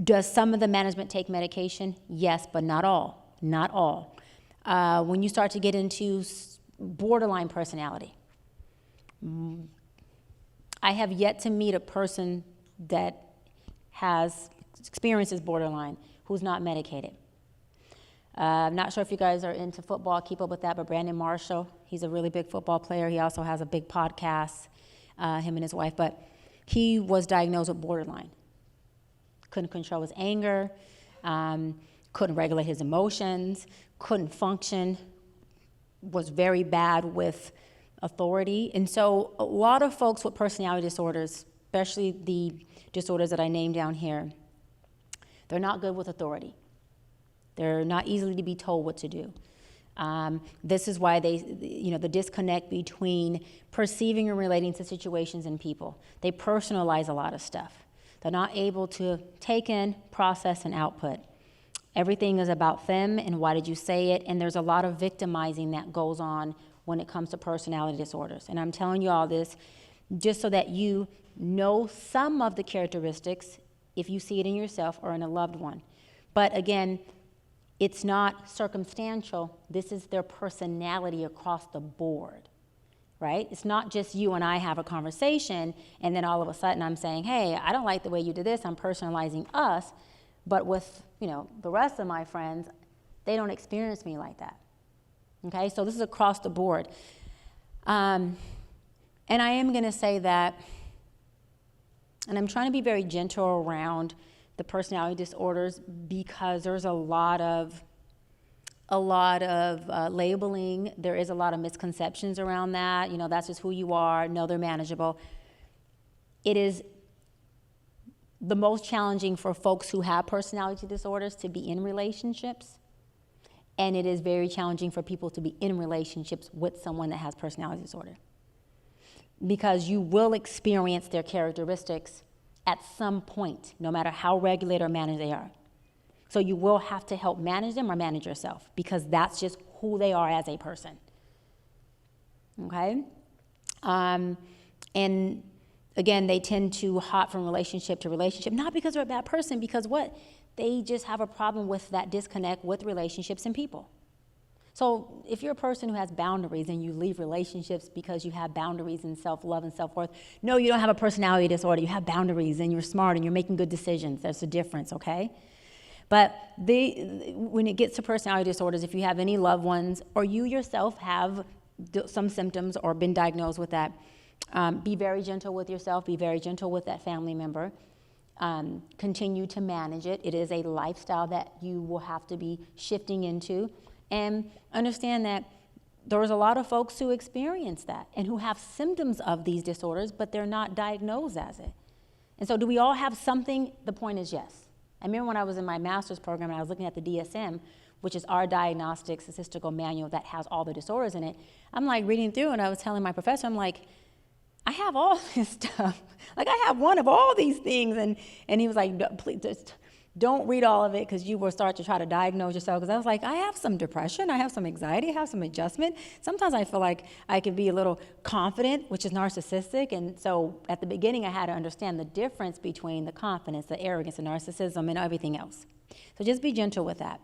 Does some of the management take medication? Yes, but not all. Not all. When you start to get into borderline personality, I have yet to meet a person that experiences borderline who's not medicated. I'm not sure if you guys are into football, keep up with that, but Brandon Marshall, he's a really big football player. He also has a big podcast, him and his wife, but he was diagnosed with borderline. Couldn't control his anger, couldn't regulate his emotions, couldn't function, was very bad with authority. And so a lot of folks with personality disorders, especially the disorders that I named down here, they're not good with authority. They're not easily to be told what to do. This is why the disconnect between perceiving and relating to situations and people. They personalize a lot of stuff. They're not able to take in, process, and output. Everything is about them and why did you say it, and there's a lot of victimizing that goes on when it comes to personality disorders. And I'm telling you all this just so that you know some of the characteristics if you see it in yourself or in a loved one. But again, it's not circumstantial. This is their personality across the board, right? It's not just you and I have a conversation and then all of a sudden I'm saying, hey, I don't like the way you did this. I'm personalizing us. But with, the rest of my friends, they don't experience me like that. Okay, so this is across the board. And I am going to say that, and I'm trying to be very gentle around the personality disorders because there's a lot of labeling. There is a lot of misconceptions around that. That's just who you are. No, they're manageable. It is the most challenging for folks who have personality disorders to be in relationships. And it is very challenging for people to be in relationships with someone that has personality disorder. Because you will experience their characteristics at some point, no matter how regulated or managed they are. So you will have to help manage them or manage yourself because that's just who they are as a person. Okay? And again, they tend to hop from relationship to relationship, not because they're a bad person, because they just have a problem with that disconnect with relationships and people. So if you're a person who has boundaries and you leave relationships because you have boundaries in self-love and self-worth, no, you don't have a personality disorder. You have boundaries and you're smart and you're making good decisions. There's a difference, okay? But when it gets to personality disorders, if you have any loved ones or you yourself have some symptoms or been diagnosed with that, be very gentle with yourself. Be very gentle with that family member. Continue to manage it. It is a lifestyle that you will have to be shifting into. And understand that there's a lot of folks who experience that and who have symptoms of these disorders, but they're not diagnosed as it. And so do we all have something? The point is yes. I remember when I was in my master's program and I was looking at the DSM, which is our diagnostic statistical manual that has all the disorders in it. I'm like reading through and I was telling my professor, I'm like, I have all this stuff. Like I have one of all these things. And he was like, please just don't read all of it because you will start to try to diagnose yourself. Because I was like, I have some depression, I have some anxiety, I have some adjustment. Sometimes I feel like I can be a little confident, which is narcissistic. And so at the beginning, I had to understand the difference between the confidence, the arrogance, the narcissism, and everything else. So just be gentle with that.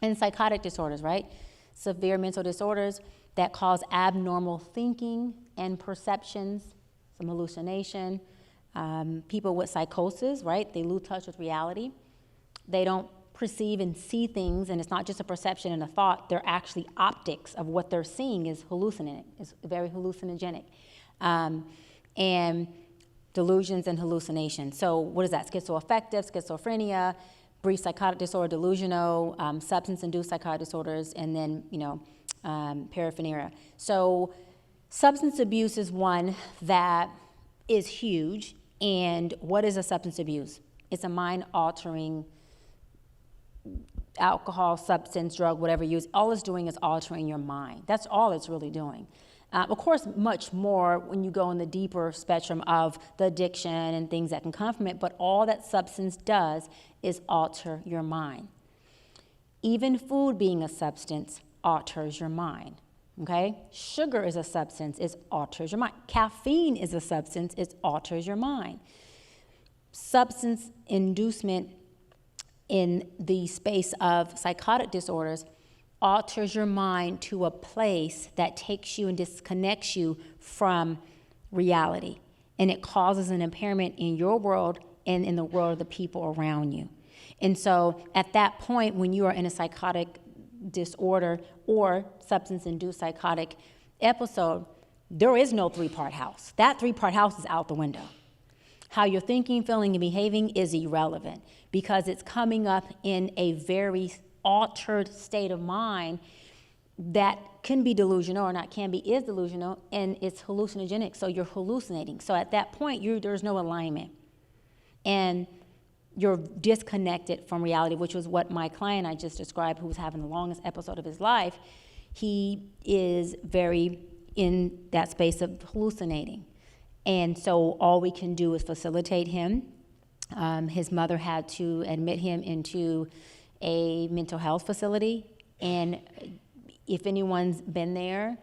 And psychotic disorders, right? Severe mental disorders that cause abnormal thinking and perceptions, some hallucination. People with psychosis, right? They lose touch with reality. They don't perceive and see things, and it's not just a perception and a thought. They're actually optics of what they're seeing is hallucinant. It's very hallucinogenic. And delusions and hallucinations. So what is that? Schizoaffective, schizophrenia, brief psychotic disorder, delusional, substance-induced psychotic disorders, and then, paraphernalia. So substance abuse is one that is huge. And what is a substance abuse? It's a mind-altering alcohol, substance, drug, whatever you use. All it's doing is altering your mind. That's all it's really doing. Of course, much more when you go in the deeper spectrum of the addiction and things that can come from it, but all that substance does is alter your mind. Even food being a substance alters your mind, okay? Sugar is a substance, it alters your mind. Caffeine is a substance, it alters your mind. Substance inducement in the space of psychotic disorders alters your mind to a place that takes you and disconnects you from reality. and it causes an impairment in your world and in the world of the people around you. And so at that point, when you are in a psychotic disorder or substance-induced psychotic episode, there is no three-part house. That three-part house is out the window. How you're thinking, feeling, and behaving is irrelevant because it's coming up in a very altered state of mind that can be delusional, or not can be, is delusional, and it's hallucinogenic, so you're hallucinating. So at that point, there's no alignment. And you're disconnected from reality, which was what my client I just described, who was having the longest episode of his life, he is very in that space of hallucinating. And so all we can do is facilitate him. His mother had to admit him into a mental health facility. And if anyone's been there,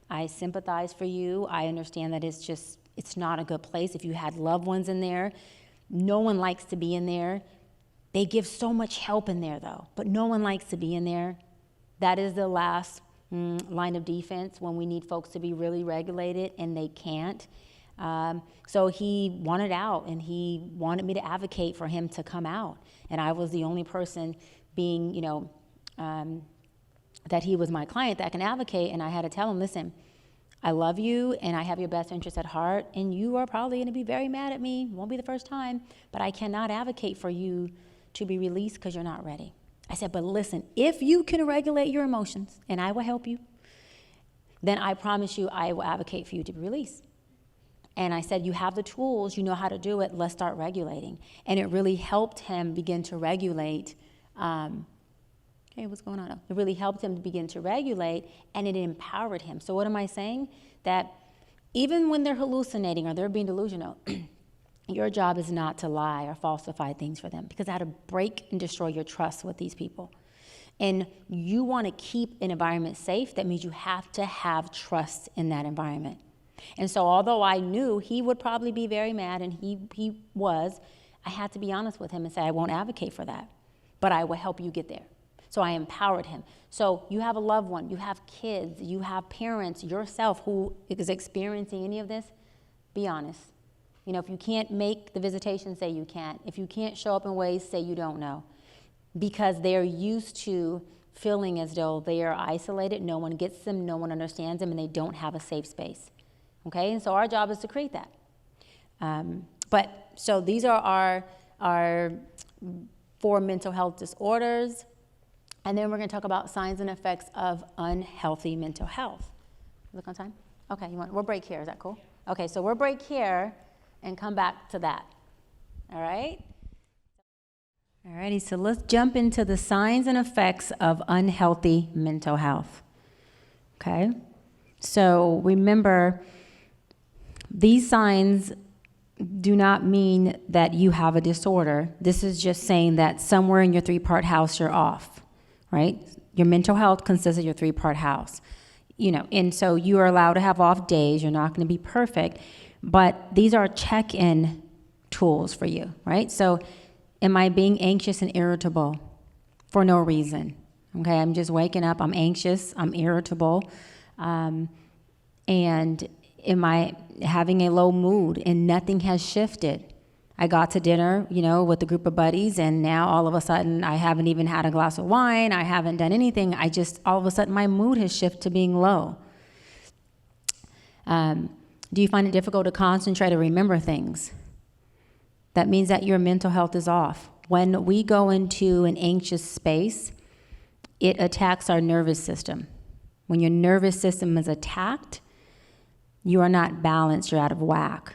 I sympathize for you. I understand that it's not a good place. If you had loved ones in there, no one likes to be in there. They give so much help in there, though, but no one likes to be in there. That is the last line of defense when we need folks to be really regulated, and they can't. So he wanted out, and he wanted me to advocate for him to come out. And I was the only person being, that he was my client that can advocate. And I had to tell him, listen, I love you, and I have your best interest at heart, and you are probably going to be very mad at me. Won't be the first time, but I cannot advocate for you to be released because you're not ready. I said, but listen, if you can regulate your emotions, and I will help you, then I promise you I will advocate for you to be released. And I said, you have the tools, you know how to do it, let's start regulating. And it really helped him begin to regulate. Hey, what's going on? It really helped him to begin to regulate, and it empowered him. So what am I saying? That even when they're hallucinating or they're being delusional, your job is not to lie or falsify things for them, because that'll break and destroy your trust with these people. And you want to keep an environment safe. That means you have to have trust in that environment. And so although I knew he would probably be very mad, and he was, I had to be honest with him and say, I won't advocate for that, but I will help you get there. So I empowered him. So you have a loved one, you have kids, you have parents, yourself who is experiencing any of this, be honest. If you can't make the visitation, say you can't. If you can't show up in ways, say you don't know. Because they're used to feeling as though they are isolated, no one gets them, no one understands them, and they don't have a safe space. Okay, and so our job is to create that. So these are our 4 mental health disorders. And then we're going to talk about signs and effects of unhealthy mental health. Look on time? Okay, we'll break here. Is that cool? Okay, so we'll break here and come back to that. All right? All righty, so let's jump into the signs and effects of unhealthy mental health. Okay? So remember, these signs do not mean that you have a disorder. This is just saying that somewhere in your 3-part house you're off. Right? Your mental health consists of your 3-part house. And so you are allowed to have off days. You're not going to be perfect, but these are check-in tools for you, right? So am I being anxious and irritable for no reason? Okay, I'm just waking up, I'm anxious, I'm irritable, and am I having a low mood and nothing has shifted? I got to dinner, with a group of buddies, and now all of a sudden I haven't even had a glass of wine. I haven't done anything. All of a sudden my mood has shifted to being low. Do you find it difficult to concentrate or remember things? That means that your mental health is off. When we go into an anxious space, it attacks our nervous system. When your nervous system is attacked, you are not balanced, you're out of whack.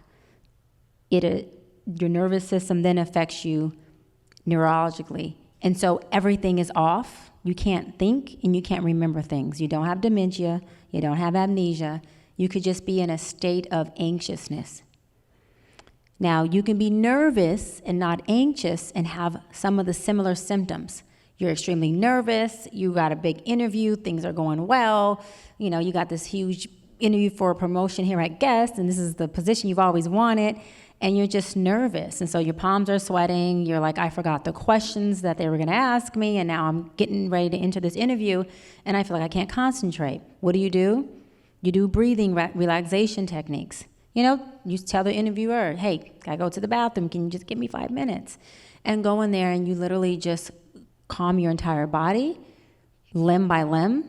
Your nervous system then affects you neurologically. And so everything is off. You can't think and you can't remember things. You don't have dementia. You don't have amnesia. You could just be in a state of anxiousness. Now, you can be nervous and not anxious and have some of the similar symptoms. You're extremely nervous. You got a big interview. Things are going well. You got this huge interview for a promotion here at Guest, and this is the position you've always wanted. And you're just nervous. And so your palms are sweating. You're like, I forgot the questions that they were going to ask me. And now I'm getting ready to enter this interview. And I feel like I can't concentrate. What do? You do breathing relaxation techniques. You tell the interviewer, hey, I go to the bathroom. Can you just give me 5 minutes? And go in there and you literally just calm your entire body, limb by limb,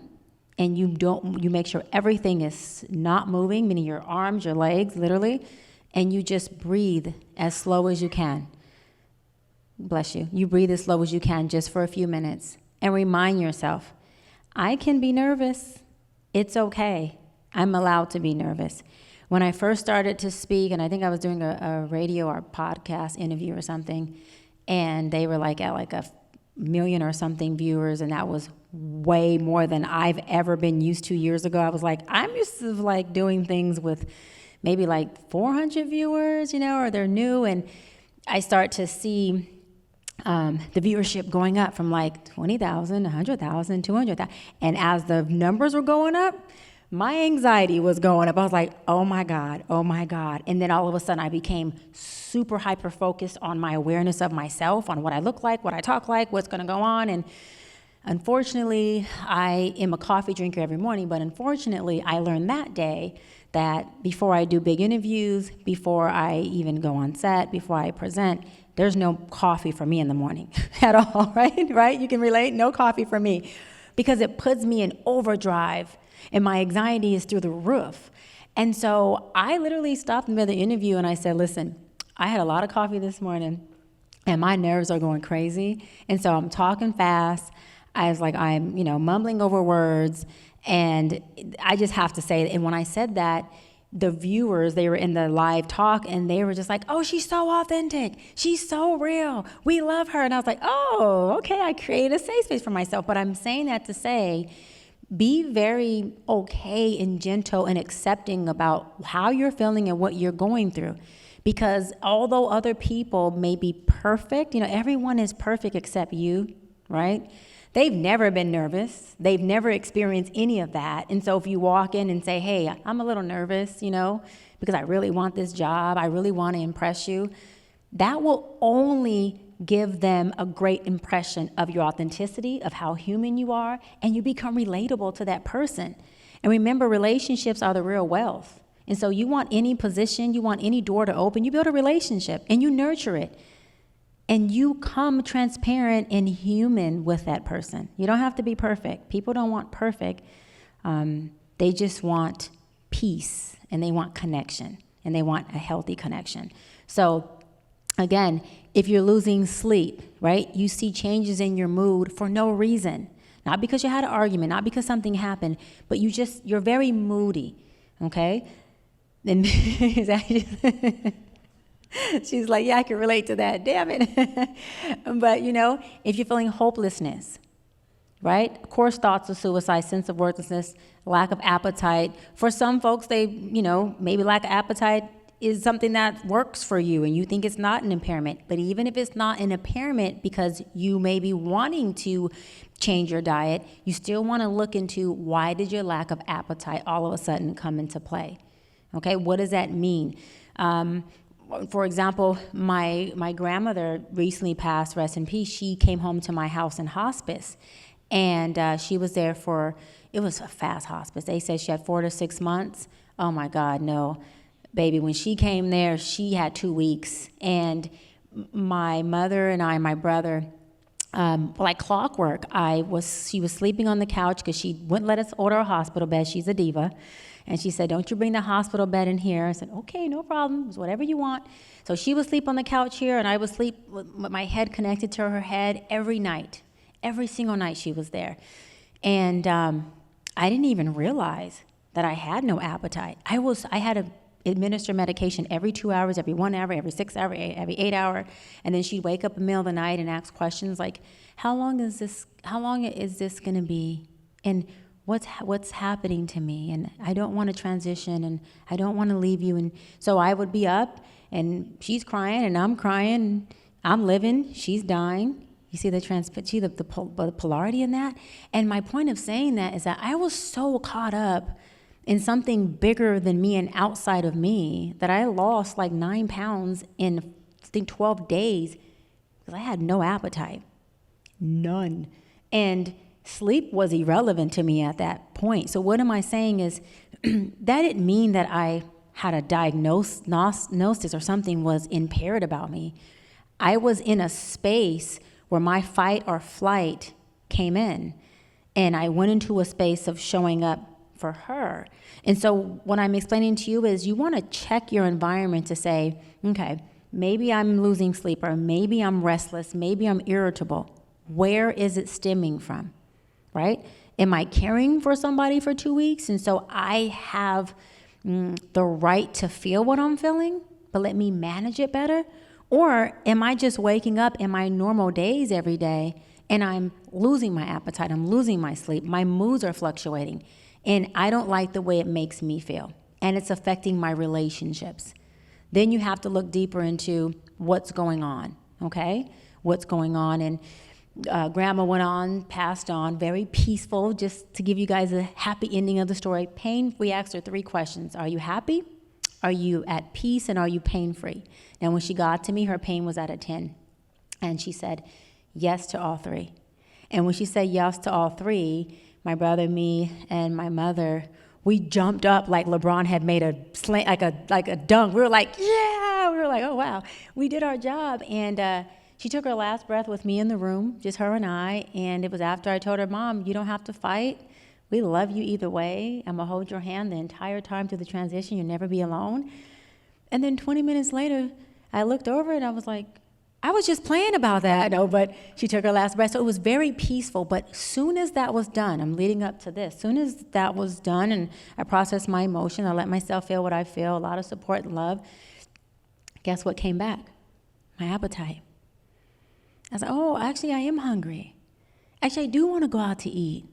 and you make sure everything is not moving, meaning your arms, your legs, literally, and you just breathe as slow as you can. Bless you. You breathe as slow as you can just for a few minutes and remind yourself, I can be nervous. It's okay. I'm allowed to be nervous. When I first started to speak, and I think I was doing a radio or podcast interview or something, and they were like at like a million or something viewers, and that was way more than I've ever been used to years ago. I was like, I'm used to like doing things with maybe like 400 viewers, or they're new, and I start to see the viewership going up from like 20,000, 100,000, 200,000. And as the numbers were going up, my anxiety was going up. I was like, oh my God. And then all of a sudden I became super hyper focused on my awareness of myself, on what I look like, what I talk like, what's going to go on. And unfortunately, I am a coffee drinker every morning, but unfortunately, I learned that day that before I do big interviews, before I even go on set, before I present, there's no coffee for me in the morning at all, right? Right? You can relate? No coffee for me, because it puts me in overdrive and my anxiety is through the roof. And so I literally stopped in the middle of the interview and I said, listen, I had a lot of coffee this morning and my nerves are going crazy. And so I'm talking fast. I was like, I'm, mumbling over words. And I just have to say, and when I said that, the viewers, they were in the live talk and they were just like, oh, she's so authentic. She's so real. We love her. And I was like, oh, okay, I created a safe space for myself. But I'm saying that to say, be very okay and gentle and accepting about how you're feeling and what you're going through. Because although other people may be perfect, everyone is perfect except you, right? They've never been nervous. They've never experienced any of that. And so if you walk in and say, hey, I'm a little nervous, because I really want this job, I really want to impress you, that will only give them a great impression of your authenticity, of how human you are, and you become relatable to that person. And remember, relationships are the real wealth. And so you want any position, you want any door to open, you build a relationship and you nurture it. And you come transparent and human with that person. You don't have to be perfect. People don't want perfect. They just want peace and they want connection and they want a healthy connection. So again, if you're losing sleep, right, you see changes in your mood for no reason. Not because you had an argument, not because something happened, but you're very moody, okay? And she's like, yeah, I can relate to that. Damn it. But, if you're feeling hopelessness, right? Coarse thoughts of suicide, sense of worthlessness, lack of appetite. For some folks, they, maybe lack of appetite is something that works for you and you think it's not an impairment. But even if it's not an impairment because you may be wanting to change your diet, you still want to look into why did your lack of appetite all of a sudden come into play? Okay, what does that mean? For example, my grandmother recently passed, rest in peace. She came home to my house in hospice, and she was there it was a fast hospice. They said she had 4 to 6 months. Oh my God, no. Baby, when she came there, she had 2 weeks, and my mother and my brother, like clockwork, she was sleeping on the couch because she wouldn't let us order a hospital bed. She's a diva. And she said, don't you bring the hospital bed in here. I said, okay, no problem. It's whatever you want. So she would sleep on the couch here, and I would sleep with my head connected to her head every night. Every single night she was there. And I didn't even realize that I had no appetite. I had to administer medication every 2 hours, every 1 hour, every 6 hours, every 8 hours. And then she'd wake up in the middle of the night and ask questions like, how long is this going to be? And what's happening to me? And I don't want to transition, and I don't want to leave you. And so I would be up, and she's crying, and I'm crying, and I'm living, she's dying. You see the polarity in that? And my point of saying that is that I was so caught up in something bigger than me and outside of me that I lost like 9 pounds in, I think, 12 days because I had no appetite. None. And sleep was irrelevant to me at that point. So what am I saying is that didn't mean that I had a diagnosis or something was impaired about me. I was in a space where my fight or flight came in, and I went into a space of showing up for her. And so what I'm explaining to you is you want to check your environment to say, okay, maybe I'm losing sleep, or maybe I'm restless, maybe I'm irritable. Where is it stemming from, right? Am I caring for somebody for 2 weeks? And so I have the right to feel what I'm feeling, but let me manage it better? Or am I just waking up in my normal days every day and I'm losing my appetite, I'm losing my sleep, my moods are fluctuating, and I don't like the way it makes me feel, and it's affecting my relationships? Then you have to look deeper into what's going on, okay? What's going on? And Grandma passed on, very peaceful. Just to give you guys a happy ending of the story, we asked her 3 questions. Are you happy? Are you at peace? And are you pain-free? And when she got to me, her pain was at a 10. And she said yes to all 3. And when she said yes to all 3, my brother, me, and my mother, we jumped up like LeBron had made a slant, like a dunk. We were like, yeah! We were like, oh, wow. We did our job. And she took her last breath with me in the room, just her and I, and it was after I told her, Mom, you don't have to fight. We love you either way. I'm going to hold your hand the entire time through the transition. You'll never be alone. And then 20 minutes later, I looked over and I was like, I was just playing about that. No, but she took her last breath. So it was very peaceful. But soon as that was done, I'm leading up to this, soon as that was done and I processed my emotion, I let myself feel what I feel, a lot of support and love, guess what came back? My appetite. I was like, oh, actually, I am hungry. Actually, I do want to go out to eat.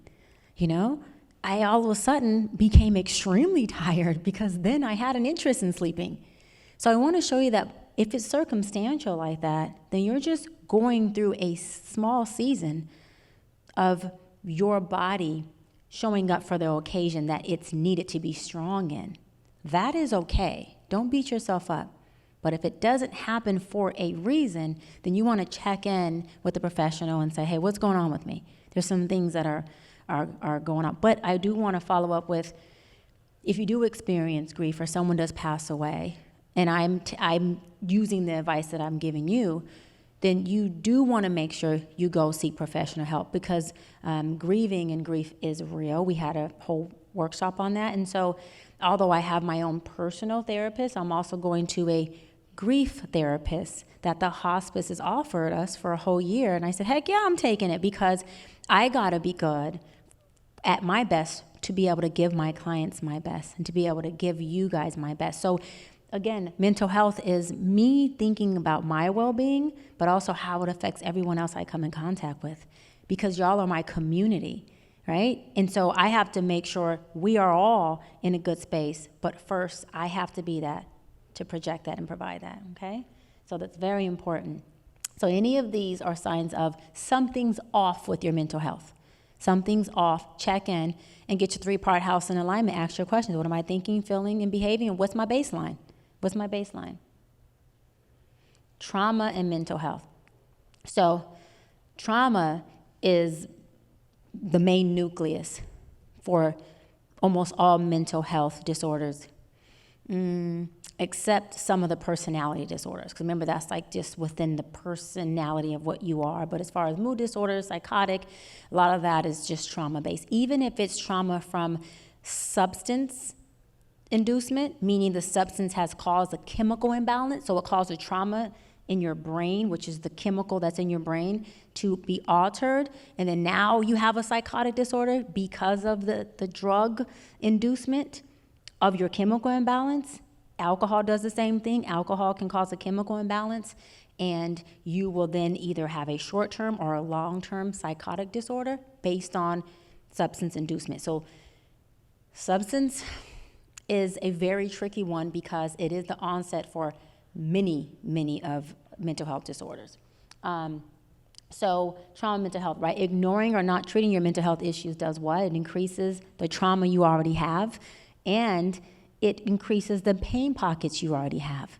You know, I all of a sudden became extremely tired because then I had an interest in sleeping. So I want to show you that if it's circumstantial like that, then you're just going through a small season of your body showing up for the occasion that it's needed to be strong in. That is okay. Don't beat yourself up. But if it doesn't happen for a reason, then you want to check in with the professional and say, hey, what's going on with me? There's some things that are going on. But I do want to follow up with, if you do experience grief or someone does pass away, and I'm using the advice that I'm giving you, then you do want to make sure you go seek professional help, because grieving and grief is real. We had a whole workshop on that. And so although I have my own personal therapist, I'm also going to a grief therapist that the hospice has offered us for a whole year. And I said, heck yeah, I'm taking it, because I got to be good at my best to be able to give my clients my best and to be able to give you guys my best. So again, mental health is me thinking about my well-being, but also how it affects everyone else I come in contact with, because y'all are my community, right? And so I have to make sure we are all in a good space, but first I have to be that, to project that and provide that, okay? So that's very important. So any of these are signs of something's off with your mental health. Something's off. Check in and get your 3-part house in alignment. Ask your questions. What am I thinking, feeling, and behaving? And what's my baseline? What's my baseline? Trauma and mental health. So trauma is the main nucleus for almost all mental health disorders, except some of the personality disorders. Because remember, that's like just within the personality of what you are. But as far as mood disorders, psychotic, a lot of that is just trauma-based. Even if it's trauma from substance inducement, meaning the substance has caused a chemical imbalance, so it caused a trauma in your brain, which is the chemical that's in your brain, to be altered, and then now you have a psychotic disorder because of the drug inducement of your chemical imbalance. Alcohol does the same thing. Alcohol can cause a chemical imbalance, and you will then either have a short-term or a long-term psychotic disorder based on substance inducement. So substance is a very tricky one because it is the onset for many of mental health disorders. So trauma, mental health, right? Ignoring or not treating your mental health issues does what? It increases the trauma you already have, and it increases the pain pockets you already have,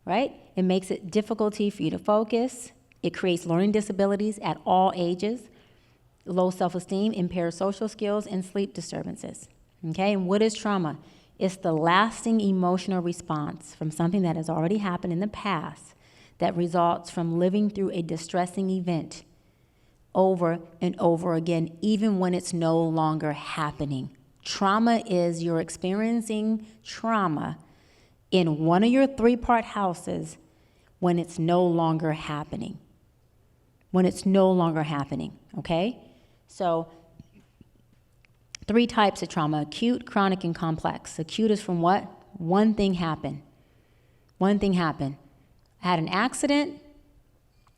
right? It makes it difficulty for you to focus. It creates learning disabilities at all ages, low self-esteem, impaired social skills, and sleep disturbances, okay? And what is trauma? It's the lasting emotional response from something that has already happened in the past that results from living through a distressing event over and over again, even when it's no longer happening. Trauma is you're experiencing trauma in one of your three-part houses when it's no longer happening. When it's no longer happening, okay? So 3 types of trauma: acute, chronic, and complex. Acute is from what? One thing happened. One thing happened. I had an accident.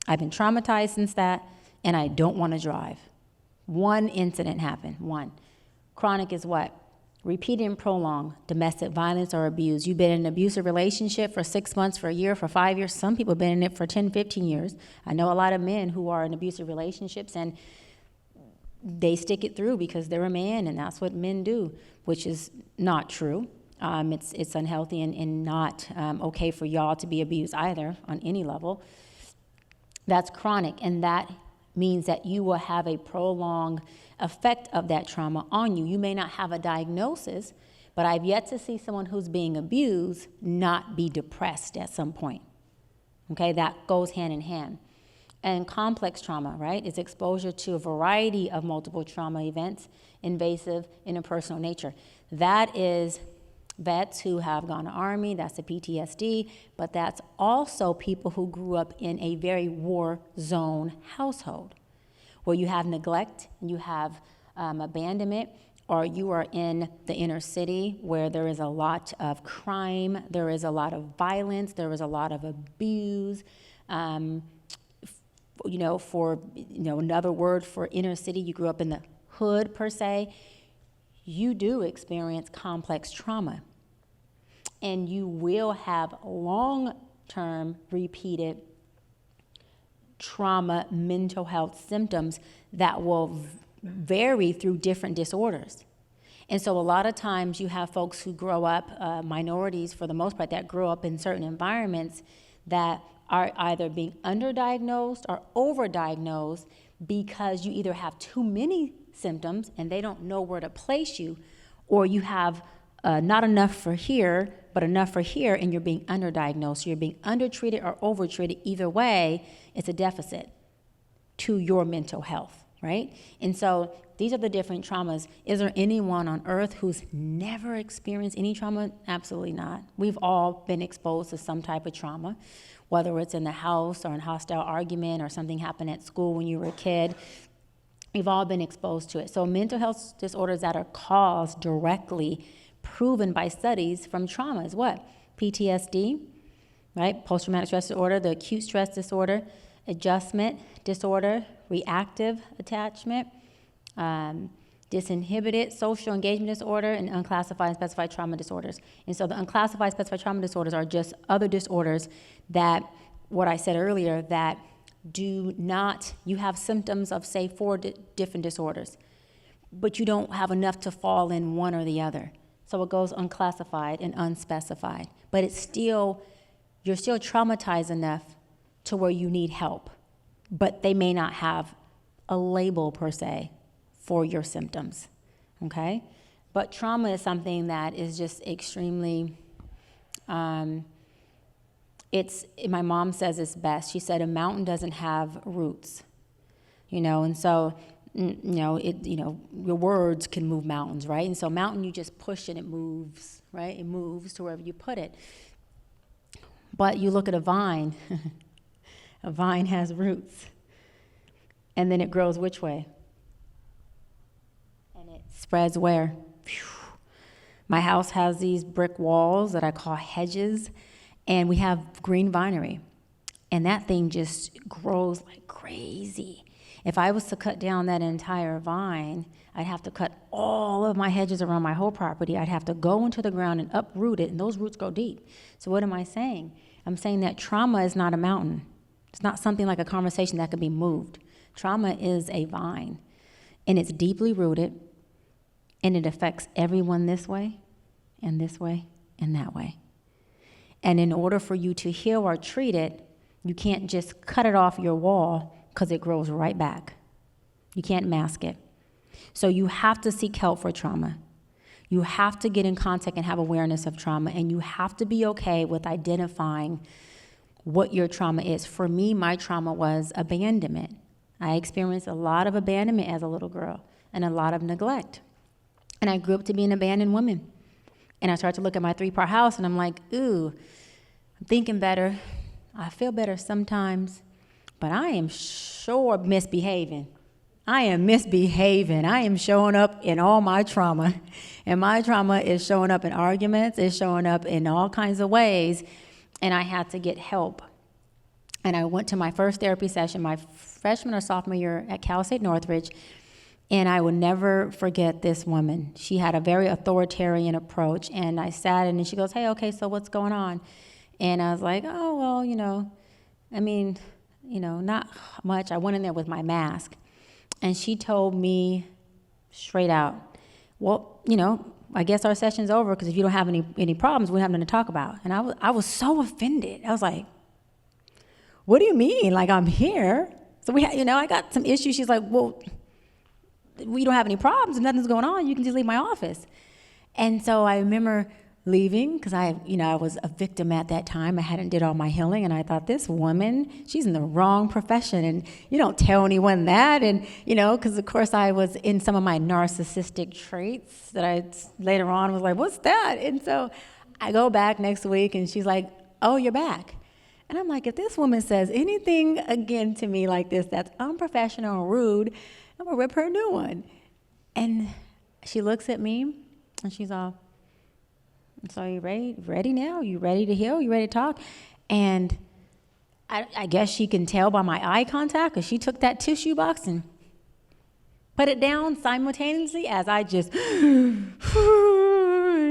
I've been traumatized since that, and I don't want to drive. One incident happened, one. Chronic is what? Repeated and prolonged domestic violence or abuse. You've been in an abusive relationship for 6 months, for a year, for 5 years. Some people have been in it for 10, 15 years. I know a lot of men who are in abusive relationships, and they stick it through because they're a man, and that's what men do, which is not true. It's unhealthy and not okay for y'all to be abused either on any level. That's chronic, and that means that you will have a prolonged effect of that trauma on you. You may not have a diagnosis, but I've yet to see someone who's being abused not be depressed at some point. Okay, that goes hand in hand. And complex trauma, right, is exposure to a variety of multiple trauma events, invasive, interpersonal nature. That is vets who have gone to Army, that's the PTSD, but that's also people who grew up in a very war zone household where you have neglect, you have abandonment, or you are in the inner city where there is a lot of crime, there is a lot of violence, there is a lot of abuse. Another word for inner city, you grew up in the hood per se, you do experience complex trauma. And you will have long-term repeated trauma mental health symptoms that will vary through different disorders. And so a lot of times you have folks who grow up, minorities for the most part, that grow up in certain environments that are either being underdiagnosed or overdiagnosed because you either have too many symptoms and they don't know where to place you, or you have not enough for here, but enough for here, and you're being underdiagnosed. You're being undertreated or overtreated. Either way, it's a deficit to your mental health, right? And so these are the different traumas. Is there anyone on earth who's never experienced any trauma? Absolutely not. We've all been exposed to some type of trauma, whether it's in the house or in hostile argument or something happened at school when you were a kid. We've all been exposed to it. So mental health disorders that are caused directly, proven by studies from trauma is what? PTSD, right? Post-traumatic stress disorder, the acute stress disorder, adjustment disorder, reactive attachment, disinhibited social engagement disorder, and unclassified and specified trauma disorders. And so the unclassified specified trauma disorders are just other disorders that, what I said earlier, that do not, you have symptoms of, say, 4 different disorders, but you don't have enough to fall in one or the other. So it goes unclassified and unspecified. But it's still, you're still traumatized enough to where you need help, but they may not have a label per se for your symptoms, okay? But trauma is something that is just extremely, my mom says it's best. She said a mountain doesn't have roots, and so, your words can move mountains, right? And so mountain, you just push and it moves, right? It moves to wherever you put it. But you look at a vine, a vine has roots. And then it grows which way? And it spreads where? Phew. My house has these brick walls that I call hedges, and we have green vinery. And that thing just grows like crazy. If I was to cut down that entire vine, I'd have to cut all of my hedges around my whole property. I'd have to go into the ground and uproot it, and those roots go deep. So what am I saying? I'm saying that trauma is not a mountain. It's not something like a conversation that can be moved. Trauma is a vine, and it's deeply rooted, and it affects everyone this way, and that way. And in order for you to heal or treat it, you can't just cut it off your wall because it grows right back. You can't mask it. So you have to seek help for trauma. You have to get in contact and have awareness of trauma, and you have to be okay with identifying what your trauma is. For me, my trauma was abandonment. I experienced a lot of abandonment as a little girl and a lot of neglect. And I grew up to be an abandoned woman. And I started to look at my 3-part house, and I'm like, ooh, I'm thinking better. I feel better sometimes, but I am sure misbehaving. I am misbehaving. I am showing up in all my trauma. And my trauma is showing up in arguments. It's showing up in all kinds of ways. And I had to get help. And I went to my first therapy session my freshman or sophomore year at Cal State Northridge. And I will never forget this woman. She had a very authoritarian approach. And I sat in and she goes, hey, okay, so what's going on? And I was like, oh, well, not much. I went in there with my mask. And she told me straight out, well, I guess our session's over because if you don't have any problems, we don't have nothing to talk about. And I was so offended. I was like, what do you mean? Like, I'm here. So I got some issues. She's like, well, we don't have any problems and nothing's going on. You can just leave my office. And so I remember leaving because I was a victim at that time. I hadn't did all my healing, and I thought, this woman, she's in the wrong profession, and you don't tell anyone that. And because of course I was in some of my narcissistic traits that I later on was like, what's that? And so I go back next week, and she's like, oh, you're back. And I'm like, if this woman says anything again to me like this that's unprofessional and rude, I'm gonna rip her a new one. And she looks at me, and she's all, so you ready now? You ready to heal? You ready to talk? And I guess she can tell by my eye contact, because she took that tissue box and put it down simultaneously as I just,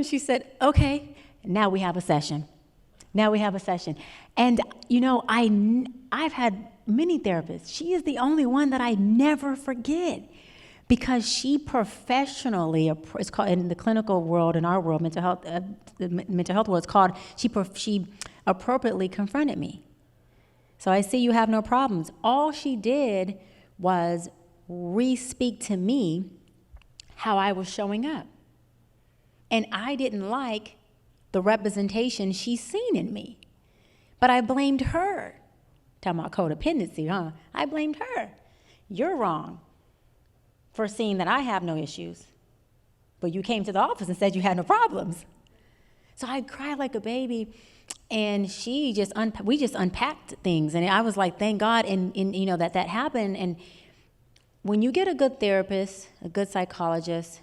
she said, okay, now we have a session. Now we have a session. And, I've had many therapists. She is the only one that I never forget, because she professionally, it's called in the clinical world, in our world, mental health, the mental health world, it's called, she appropriately confronted me. So I see you have no problems. All she did was re-speak to me how I was showing up. And I didn't like the representation she's seen in me. But I blamed her. Talking about codependency, huh? I blamed her. You're wrong for seeing that I have no issues, but you came to the office and said you had no problems. So I cried like a baby, and we just unpacked things, and I was like, thank God, and that happened. And when you get a good therapist, a good psychologist,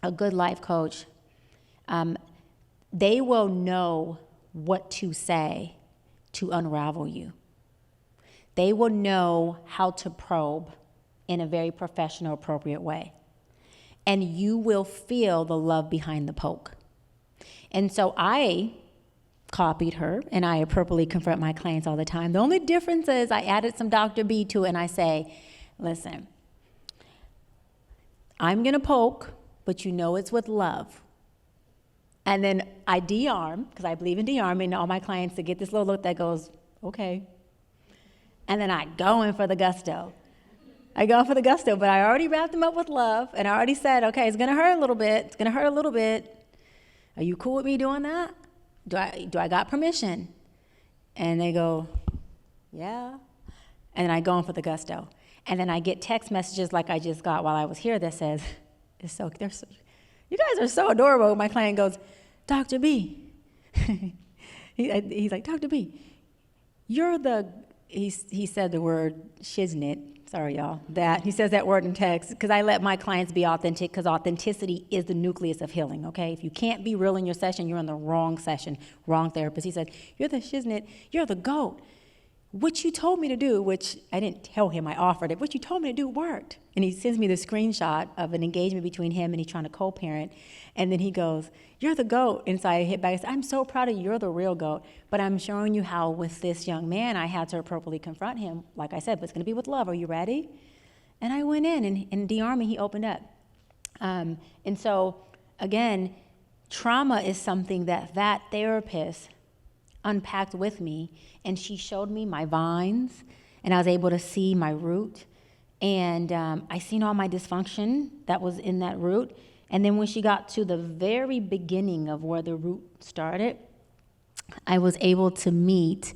a good life coach, they will know what to say to unravel you. They will know how to probe in a very professional, appropriate way. And you will feel the love behind the poke. And so I copied her, and I appropriately confront my clients all the time. The only difference is I added some Dr. B to it, and I say, listen, I'm gonna poke, but it's with love. And then I de-arm, because I believe in de-arming all my clients to get this little look that goes, okay. And then I go in for the gusto. But I already wrapped them up with love, and I already said, okay, it's gonna hurt a little bit. Are you cool with me doing that? Do I got permission? And they go, yeah. And then I go in for the gusto. And then I get text messages like I just got while I was here that says, you guys are so adorable. My client goes, Dr. B. He's like, Dr. B, he said the word shiznit. Sorry, y'all. He says that word in text because I let my clients be authentic, because authenticity is the nucleus of healing, okay? If you can't be real in your session, you're in the wrong session, wrong therapist. He said, you're the shiznit, you're the goat. What you told me to do, which I didn't tell him, I offered it, what you told me to do worked. And he sends me the screenshot of an engagement between him and he's trying to co-parent. And then he goes, you're the goat. And so I hit back and said, I'm so proud of you, you're the real goat. But I'm showing you how with this young man, I had to appropriately confront him. Like I said, but it's going to be with love. Are you ready? And I went in, and de-arming, he opened up. And so, again, trauma is something that therapist unpacked with me, and she showed me my vines, and I was able to see my root, and I seen all my dysfunction that was in that root, And then when she got to the very beginning of where the root started, I was able to meet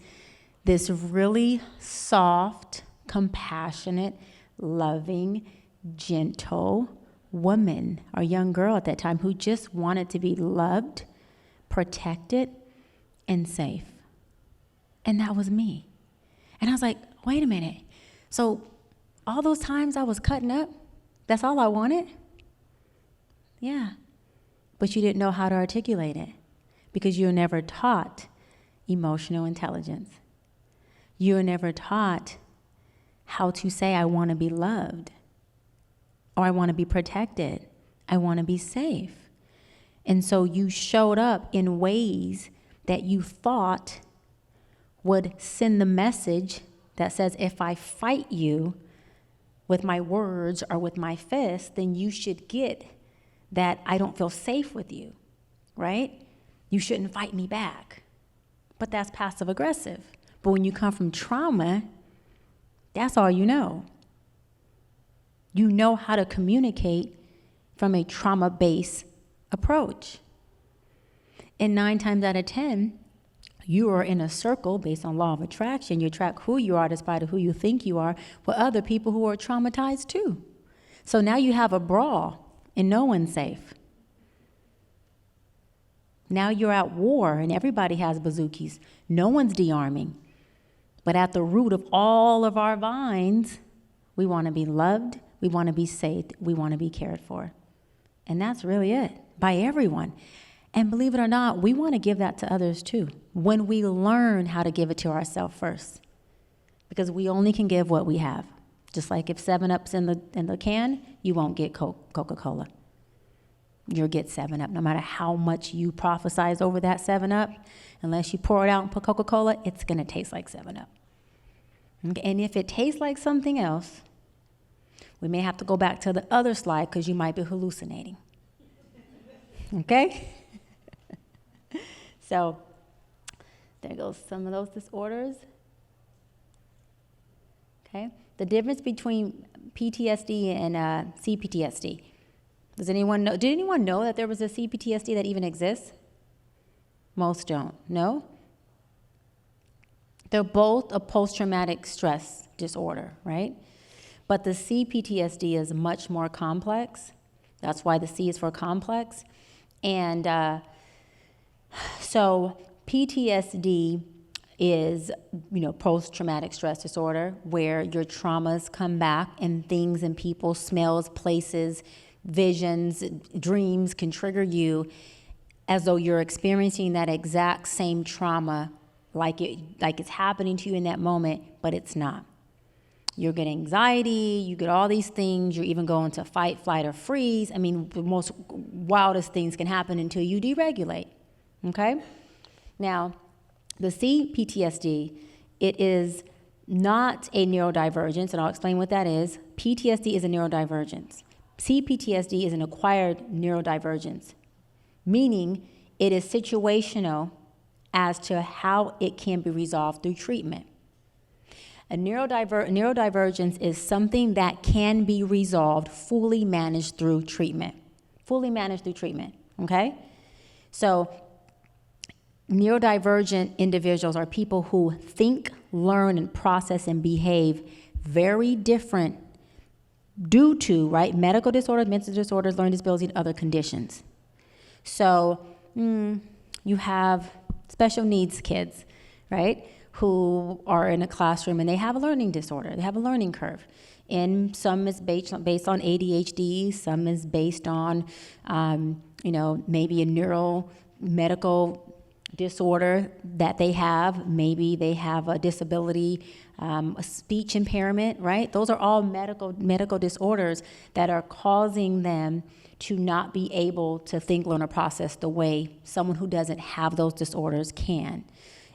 this really soft, compassionate, loving, gentle woman or young girl at that time who just wanted to be loved, protected, and safe. And that was me. And I was like, wait a minute. So all those times I was cutting up, that's all I wanted? Yeah. But you didn't know how to articulate it because you were never taught emotional intelligence. You were never taught how to say, I want to be loved, or I want to be protected, I want to be safe. And so you showed up in ways that you thought would send the message that says, if I fight you with my words or with my fists, then you should get that I don't feel safe with you, right? You shouldn't fight me back. But that's passive aggressive. But when you come from trauma, that's all you know. You know how to communicate from a trauma-based approach. And 9 times out of 10, you are in a circle based on law of attraction. You attract who you are despite of who you think you are with other people who are traumatized too. So now you have a brawl and no one's safe. Now you're at war and everybody has bazookies. No one's de-arming. But at the root of all of our vines, we want to be loved, we want to be saved, we want to be cared for. And that's really it, by everyone. And believe it or not, we want to give that to others too, when we learn how to give it to ourselves first. Because we only can give what we have. Just like if 7-Up's in the can, you won't get Coca-Cola. You'll get 7-Up, no matter how much you prophesize over that 7-Up. Unless you pour it out and put Coca-Cola, it's going to taste like 7-Up. Okay? And if it tastes like something else, we may have to go back to the other slide because you might be hallucinating. Okay? So there goes some of those disorders. Okay? The difference between PTSD and CPTSD. Does anyone know? Did anyone know that there was a CPTSD that even exists? Most don't. No? They're both a post-traumatic stress disorder, right? But the CPTSD is much more complex. That's why the C is for complex. And so PTSD is, post-traumatic stress disorder, where your traumas come back and things and people, smells, places, visions, dreams can trigger you as though you're experiencing that exact same trauma like it's happening to you in that moment, but it's not. You get anxiety, you get all these things, you're even going to fight, flight, or freeze. I mean, the most wildest things can happen until you deregulate, okay? Now, the CPTSD, it is not a neurodivergence, and I'll explain what that is. PTSD is a neurodivergence. CPTSD is an acquired neurodivergence, meaning it is situational as to how it can be resolved through treatment. A neurodivergence is something that can be resolved, fully managed through treatment. Fully managed through treatment, okay? So neurodivergent individuals are people who think, learn, and process and behave very different due to, right, medical disorders, mental disorders, learning disabilities, and other conditions. So you have special needs kids, right, who are in a classroom and they have a learning disorder. They have a learning curve. And some is based on ADHD, some is based on, maybe a neuromedical disorder that they have. Maybe they have a disability, a speech impairment, right? Those are all medical disorders that are causing them to not be able to think, learn, or process the way someone who doesn't have those disorders can.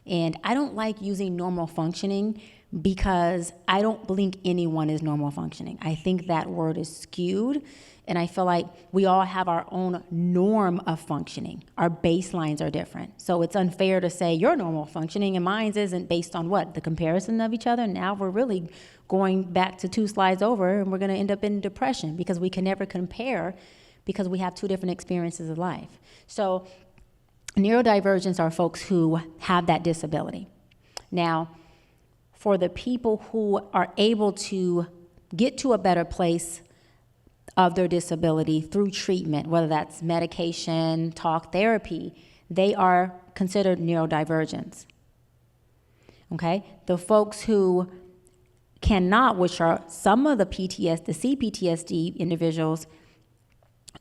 And I don't like using normal functioning because I don't think anyone is normal functioning. I think that word is skewed, and I feel like we all have our own norm of functioning. Our baselines are different. So it's unfair to say your normal functioning and mine isn't based on what? The comparison of each other. Now we're really going back to 2 slides over, and we're going to end up in depression because we can never compare because we have two different experiences of life. So neurodivergents are folks who have that disability. Now, for the people who are able to get to a better place of their disability through treatment, whether that's medication, talk therapy, they are considered neurodivergents. Okay? The folks who cannot, which are some of the CPTSD individuals,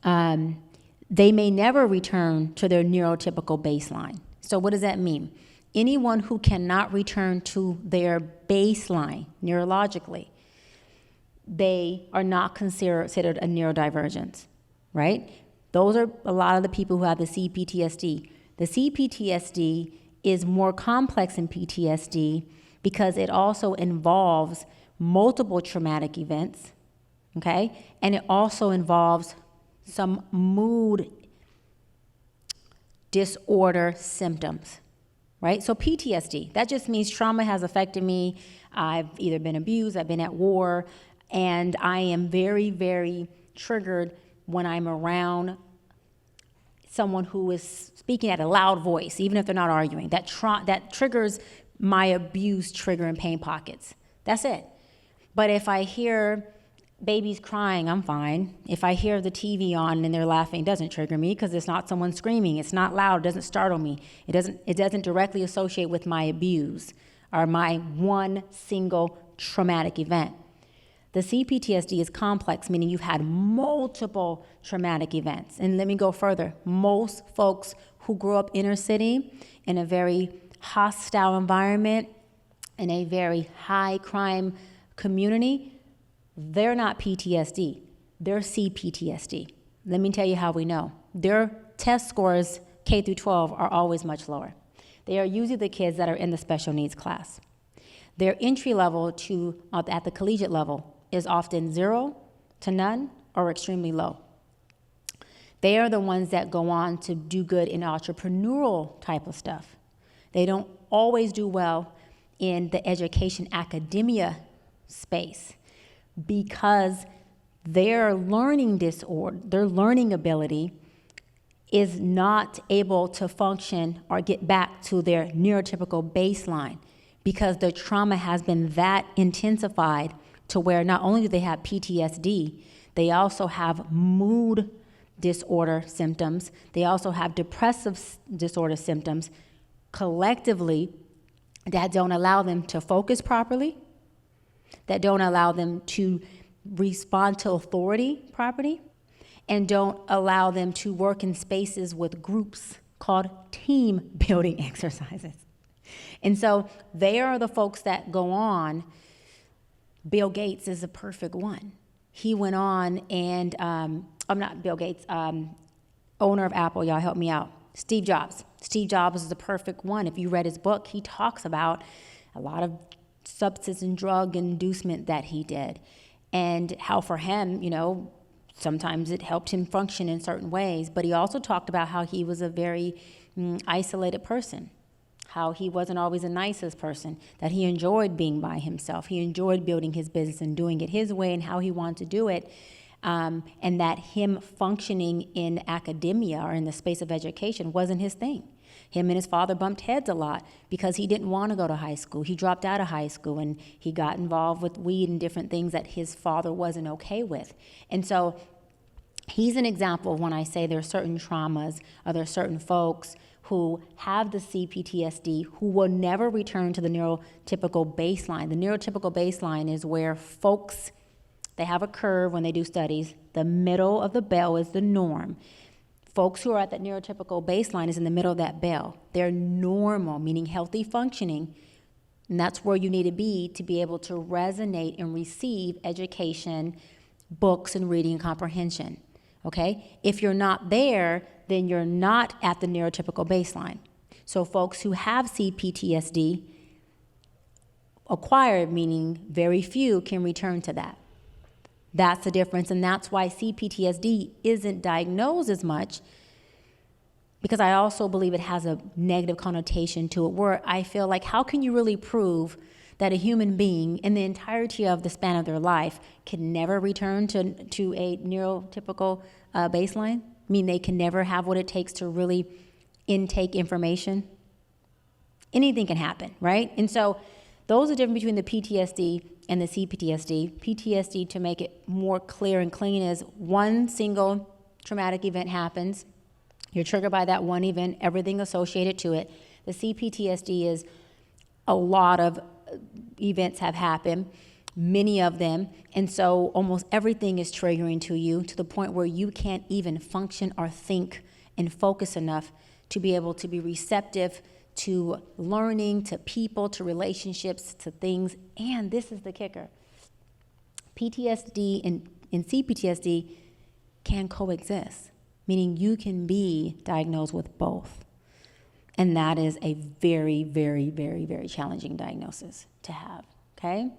they may never return to their neurotypical baseline. So what does that mean? Anyone who cannot return to their baseline neurologically, they are not considered a neurodivergent, right? Those are a lot of the people who have the CPTSD. The CPTSD is more complex than PTSD because it also involves multiple traumatic events, okay? And it also involves some mood disorder symptoms, right? So PTSD, that just means trauma has affected me. I've either been abused, I've been at war, and I am very, very triggered when I'm around someone who is speaking at a loud voice, even if they're not arguing. That triggers my abuse trigger and pain pockets. That's it. But if I hear babies crying, I'm fine. If I hear the TV on and they're laughing, it doesn't trigger me because it's not someone screaming. It's not loud. It doesn't startle me. It doesn't directly associate with my abuse or my one single traumatic event. The CPTSD is complex, meaning you've had multiple traumatic events. And let me go further. Most folks who grow up inner city in a very hostile environment, in a very high crime community, they're not PTSD, they're CPTSD. Let me tell you how we know. Their test scores, K through 12, are always much lower. They are usually the kids that are in the special needs class. Their entry level to at the collegiate level is often 0 to none or extremely low. They are the ones that go on to do good in entrepreneurial type of stuff. They don't always do well in the education academia space because their learning disorder, their learning ability is not able to function or get back to their neurotypical baseline because the trauma has been that intensified to where not only do they have PTSD, they also have mood disorder symptoms. They also have depressive disorder symptoms collectively that don't allow them to focus properly, that don't allow them to respond to authority properly, and don't allow them to work in spaces with groups called team building exercises. And so they are the folks that go on. Bill Gates is a perfect one. He went on and, I'm not Bill Gates, owner of Apple, y'all help me out. Steve Jobs. Steve Jobs is the perfect one. If you read his book, he talks about a lot of substance and drug inducement that he did and how for him, sometimes it helped him function in certain ways, but he also talked about how he was a very isolated person, how he wasn't always the nicest person, that he enjoyed being by himself. He enjoyed building his business and doing it his way and how he wanted to do it, and that him functioning in academia or in the space of education wasn't his thing. Him and his father bumped heads a lot because he didn't want to go to high school. He dropped out of high school and he got involved with weed and different things that his father wasn't okay with. And so he's an example of when I say there are certain traumas or there are certain folks who have the CPTSD who will never return to the neurotypical baseline. The neurotypical baseline is where folks, they have a curve when they do studies. The middle of the bell is the norm. Folks who are at that neurotypical baseline is in the middle of that bell. They're normal, meaning healthy functioning, and that's where you need to be able to resonate and receive education, books, and reading and comprehension, okay? If you're not there, then you're not at the neurotypical baseline. So folks who have CPTSD, acquired, meaning very few, can return to that. That's the difference, and that's why CPTSD isn't diagnosed as much, because I also believe it has a negative connotation to it, where I feel like, how can you really prove that a human being in the entirety of the span of their life can never return to a neurotypical baseline? I mean, they can never have what it takes to really intake information? Anything can happen, right? And so those are different between the PTSD and the CPTSD. PTSD, to make it more clear and clean, is one single traumatic event happens. You're triggered by that one event, everything associated to it. The CPTSD is a lot of events have happened, many of them, and so almost everything is triggering to you to the point where you can't even function or think and focus enough to be able to be receptive to learning, to people, to relationships, to things. And this is the kicker. PTSD and CPTSD can coexist, meaning you can be diagnosed with both. And that is a very, very, very, very challenging diagnosis to have, okay?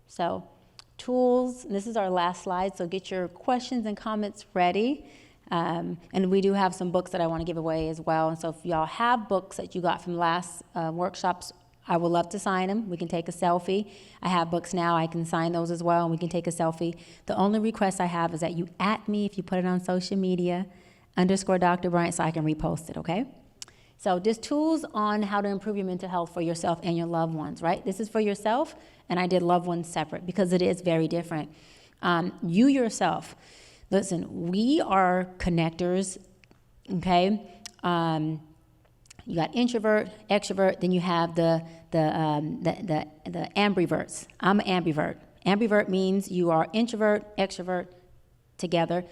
So tools, and this is our last slide, so get your questions and comments ready. And we do have some books that I want to give away as well. And so if y'all have books that you got from last workshops, I would love to sign them. We can take a selfie. I have books now. I can sign those as well, and we can take a selfie. The only request I have is that you @ me if you put it on social media, _ Dr. Bryant, so I can repost it, okay? So just tools on how to improve your mental health for yourself and your loved ones, right? This is for yourself, and I did loved ones separate because it is very different. You yourself, listen, we are connectors, okay? You got introvert, extrovert, then you have the ambiverts. I'm an ambivert. Ambivert means you are introvert, extrovert together.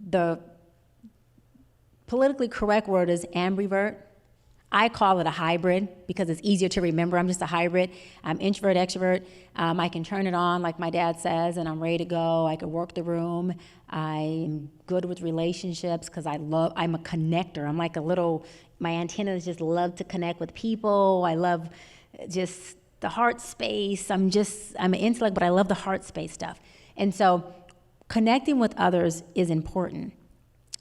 The politically correct word is ambivert. I call it a hybrid because it's easier to remember. I'm just a hybrid. I'm introvert, extrovert. I can turn it on like my dad says, and I'm ready to go. I can work the room. I'm good with relationships because I'm a connector. I'm like my antennas just love to connect with people. I love just the heart space. I'm an intellect, but I love the heart space stuff. And so connecting with others is important.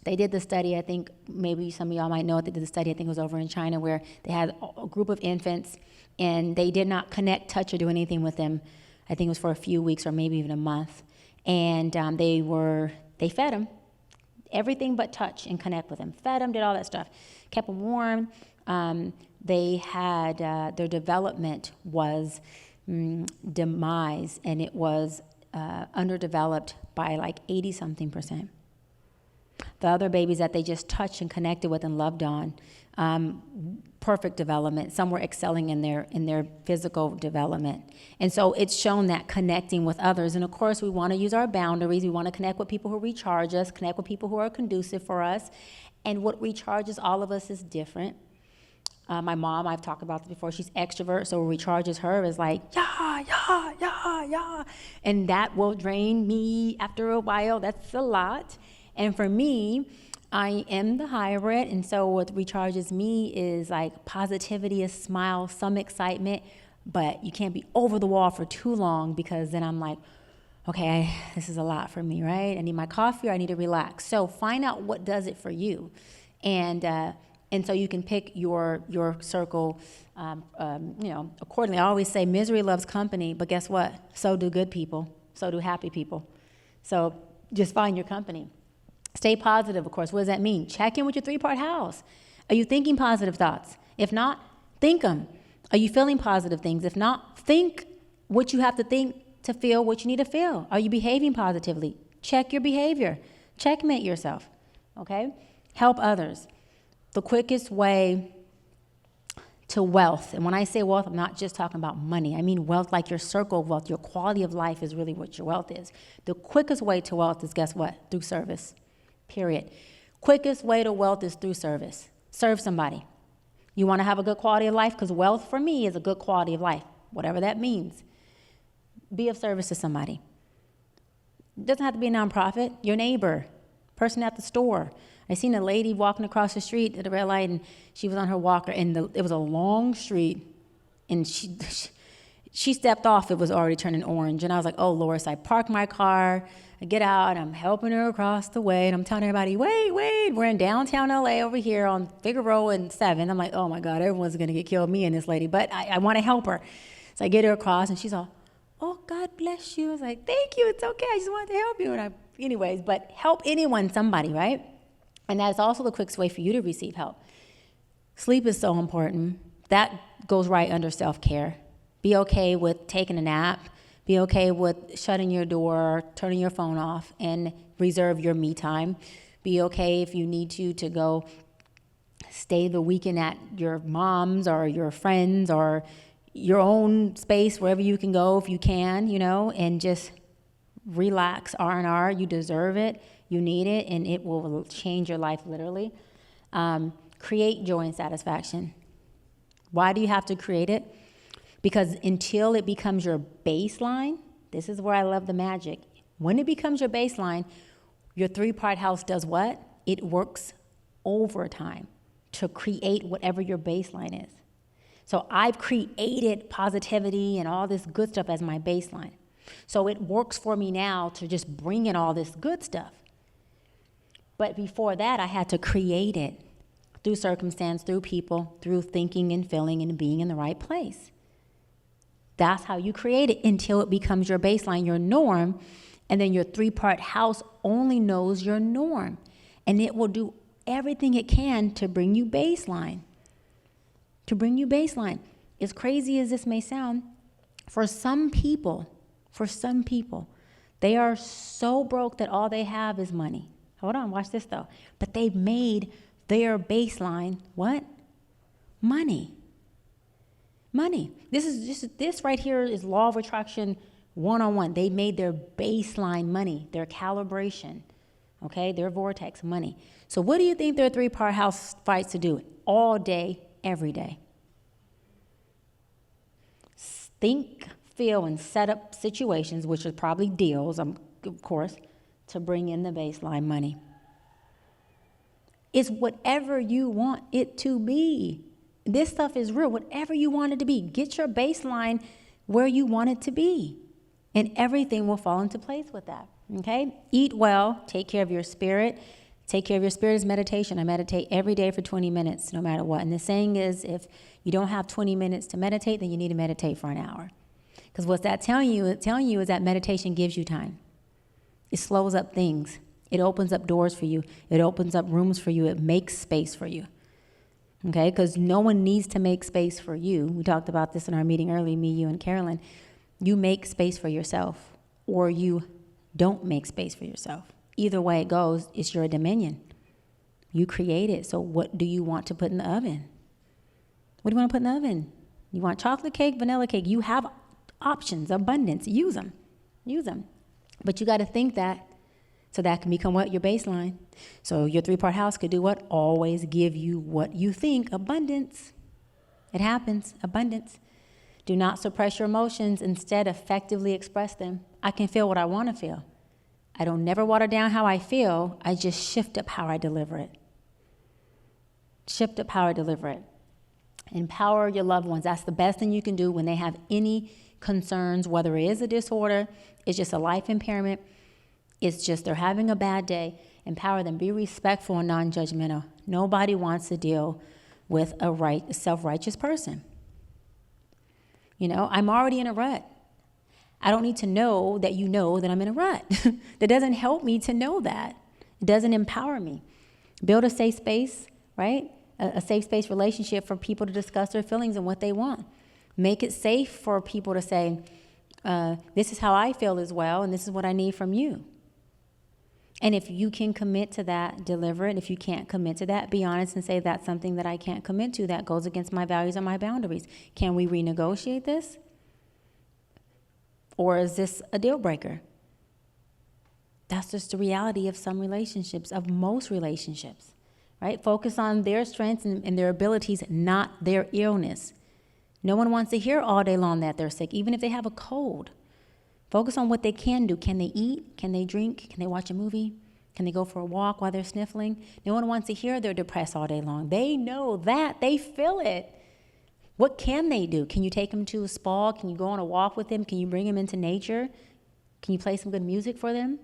They did the study, I think maybe some of y'all might know it, they did the study, I think it was over in China, where they had a group of infants and they did not connect, touch, or do anything with them. I think it was for a few weeks or maybe even a month. And they fed them, everything but touch and connect with them. Fed them, did all that stuff, kept them warm. They had, their development was demise, and it was underdeveloped by like 80-something%. The other babies that they just touched and connected with and loved on, perfect development. Some were excelling in their physical development. And so it's shown that connecting with others. And of course, we want to use our boundaries. We want to connect with people who recharge us, connect with people who are conducive for us. And what recharges all of us is different. My mom, I've talked about this before, she's extrovert, so what recharges her is like, yeah, yeah, yeah, yeah. And that will drain me after a while. That's a lot. And for me, I am the hybrid, and so what recharges me is like positivity, a smile, some excitement, but you can't be over the wall for too long because then I'm like, okay, this is a lot for me, right? I need my coffee or I need to relax. So find out what does it for you. And so you can pick your circle, accordingly. I always say misery loves company, but guess what? So do good people. So do happy people. So just find your company. Stay positive, of course. What does that mean? Check in with your 3-part house. Are you thinking positive thoughts? If not, think them. Are you feeling positive things? If not, think what you have to think to feel what you need to feel. Are you behaving positively? Check your behavior. Checkmate yourself, okay? Help others. The quickest way to wealth, and when I say wealth, I'm not just talking about money. I mean wealth like your circle of wealth. Your quality of life is really what your wealth is. The quickest way to wealth is, guess what? Through service. Period. Quickest way to wealth is through service. Serve somebody. You want to have a good quality of life? Because wealth for me is a good quality of life, whatever that means. Be of service to somebody. It doesn't have to be a nonprofit. Your neighbor, person at the store. I seen a lady walking across the street at a red light, and she was on her walker, and it was a long street, and She stepped off, it was already turning orange. And I was like, oh, Lord. So I parked my car, I get out, I'm helping her across the way, and I'm telling everybody, wait, we're in downtown LA over here on Figueroa and 7. I'm like, oh my God, everyone's gonna get killed, me and this lady, but I wanna help her. So I get her across, and she's all, oh, God bless you. I was like, thank you, it's okay, I just wanted to help you. Anyways, but help anyone, somebody, right? And that's also the quickest way for you to receive help. Sleep is so important. That goes right under self-care. Be okay with taking a nap. Be okay with shutting your door, turning your phone off, and reserve your me time. Be okay if you need to go stay the weekend at your mom's or your friends or your own space, wherever you can go if you can, and just relax, R&R. You deserve it. You need it, and it will change your life literally. Create joy and satisfaction. Why do you have to create it? Because until it becomes your baseline, this is where I love the magic. When it becomes your baseline, your 3-part house does what? It works overtime to create whatever your baseline is. So I've created positivity and all this good stuff as my baseline. So it works for me now to just bring in all this good stuff. But before that, I had to create it through circumstance, through people, through thinking and feeling and being in the right place. That's how you create it until it becomes your baseline, your norm, and then your 3-part house only knows your norm, and it will do everything it can to bring you baseline. As crazy as this may sound, for some people, they are so broke that all they have is money. Hold on, watch this though. But they've made their baseline what? Money. This right here is law of attraction 101. They made their baseline money, their calibration, okay, their vortex money. So what do you think their 3-part house fights to do all day, every day? Think, feel, and set up situations, which are probably deals, of course, to bring in the baseline money. It's whatever you want it to be. This stuff is real. Whatever you want it to be, get your baseline where you want it to be, and everything will fall into place with that, okay? Eat well, take care of your spirit. Take care of your spirit is meditation. I meditate every day for 20 minutes, no matter what. And the saying is, if you don't have 20 minutes to meditate, then you need to meditate for an hour. Because what's that telling you? It's telling you is that meditation gives you time. It slows up things. It opens up doors for you. It opens up rooms for you. It makes space for you. Okay, because no one needs to make space for you. We talked about this in our meeting early, me, you, and Carolyn. You make space for yourself, or you don't make space for yourself. Either way it goes, it's your dominion. You create it. So what do you want to put in the oven? What do you want to put in the oven? You want chocolate cake, vanilla cake? You have options, abundance. Use them. But you got to think that. So that can become what? Your baseline. So your 3-part house could do what? Always give you what you think. Abundance. It happens. Abundance. Do not suppress your emotions. Instead, effectively express them. I can feel what I want to feel. I don't never water down how I feel. I just shift up how I deliver it. Empower your loved ones. That's the best thing you can do when they have any concerns, whether it is a disorder, it's just a life impairment, it's just they're having a bad day. Empower them. Be respectful and non-judgmental. Nobody wants to deal with a self-righteous person. I'm already in a rut. I don't need to know that you know that I'm in a rut. That doesn't help me to know that. It doesn't empower me. Build a safe space, right? A safe space relationship for people to discuss their feelings and what they want. Make it safe for people to say, this is how I feel as well, and this is what I need from you. And if you can commit to that, deliver it. If you can't commit to that, be honest and say that's something that I can't commit to. That goes against my values and my boundaries. Can we renegotiate this? Or is this a deal breaker? That's just the reality of some relationships, of most relationships, right? Focus on their strengths and their abilities, not their illness. No one wants to hear all day long that they're sick, even if they have a cold. Focus on what they can do. Can they eat? Can they drink? Can they watch a movie? Can they go for a walk while they're sniffling? No one wants to hear they're depressed all day long. They know that. They feel it. What can they do? Can you take them to a spa? Can you go on a walk with them? Can you bring them into nature? Can you play some good music for them?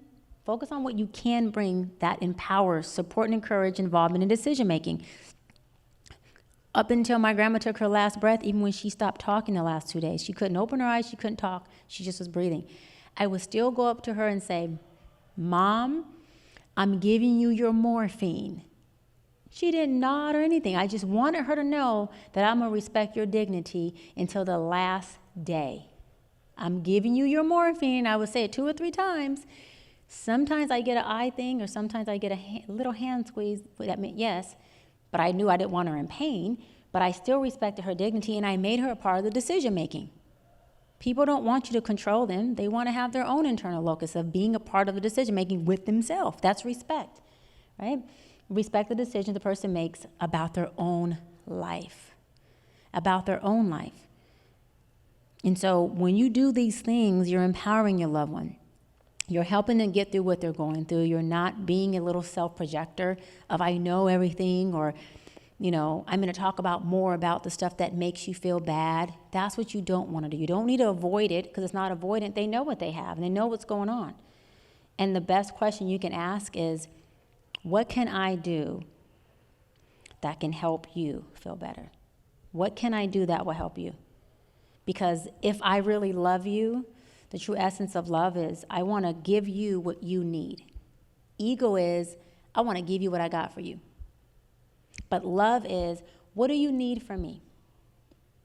Focus on what you can bring that empowers, support and encourage involvement in decision making. Up until my grandma took her last breath, even when she stopped talking the last 2 days, she couldn't open her eyes, she couldn't talk, she just was breathing. I would still go up to her and say, Mom, I'm giving you your morphine. She didn't nod or anything. I just wanted her to know that I'm going to respect your dignity until the last day. I'm giving you your morphine. I would say it 2 or 3 times. Sometimes I get an eye thing, or sometimes I get a little hand squeeze. That meant yes, but I knew I didn't want her in pain. But I still respected her dignity, and I made her a part of the decision making. People don't want you to control them. They want to have their own internal locus of being a part of the decision making with themselves. That's respect, right? Respect the decision the person makes about their own life, about their own life. And so when you do these things, you're empowering your loved one. You're helping them get through what they're going through. You're not being a little self-projector of I know everything, or, I'm going to talk about more about the stuff that makes you feel bad. That's what you don't want to do. You don't need to avoid it, because it's not avoidant. They know what they have, and they know what's going on. And the best question you can ask is, what can I do that can help you feel better? What can I do that will help you? Because if I really love you, the true essence of love is I want to give you what you need. Ego is I want to give you what I got for you. But love is, what do you need from me?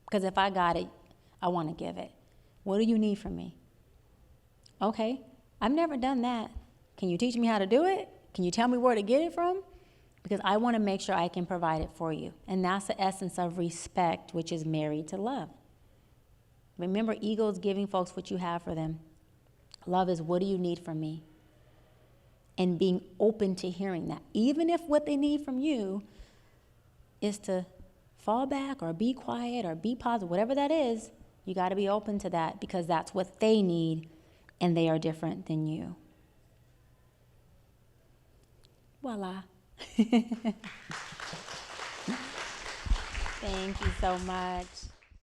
Because if I got it, I want to give it. What do you need from me? Okay, I've never done that. Can you teach me how to do it? Can you tell me where to get it from? Because I want to make sure I can provide it for you. And that's the essence of respect, which is married to love. Remember, ego is giving folks what you have for them. Love is, what do you need from me? And being open to hearing that. Even if what they need from you is to fall back or be quiet or be positive, whatever that is, you got to be open to that, because that's what they need, and they are different than you. Voila. Thank you so much.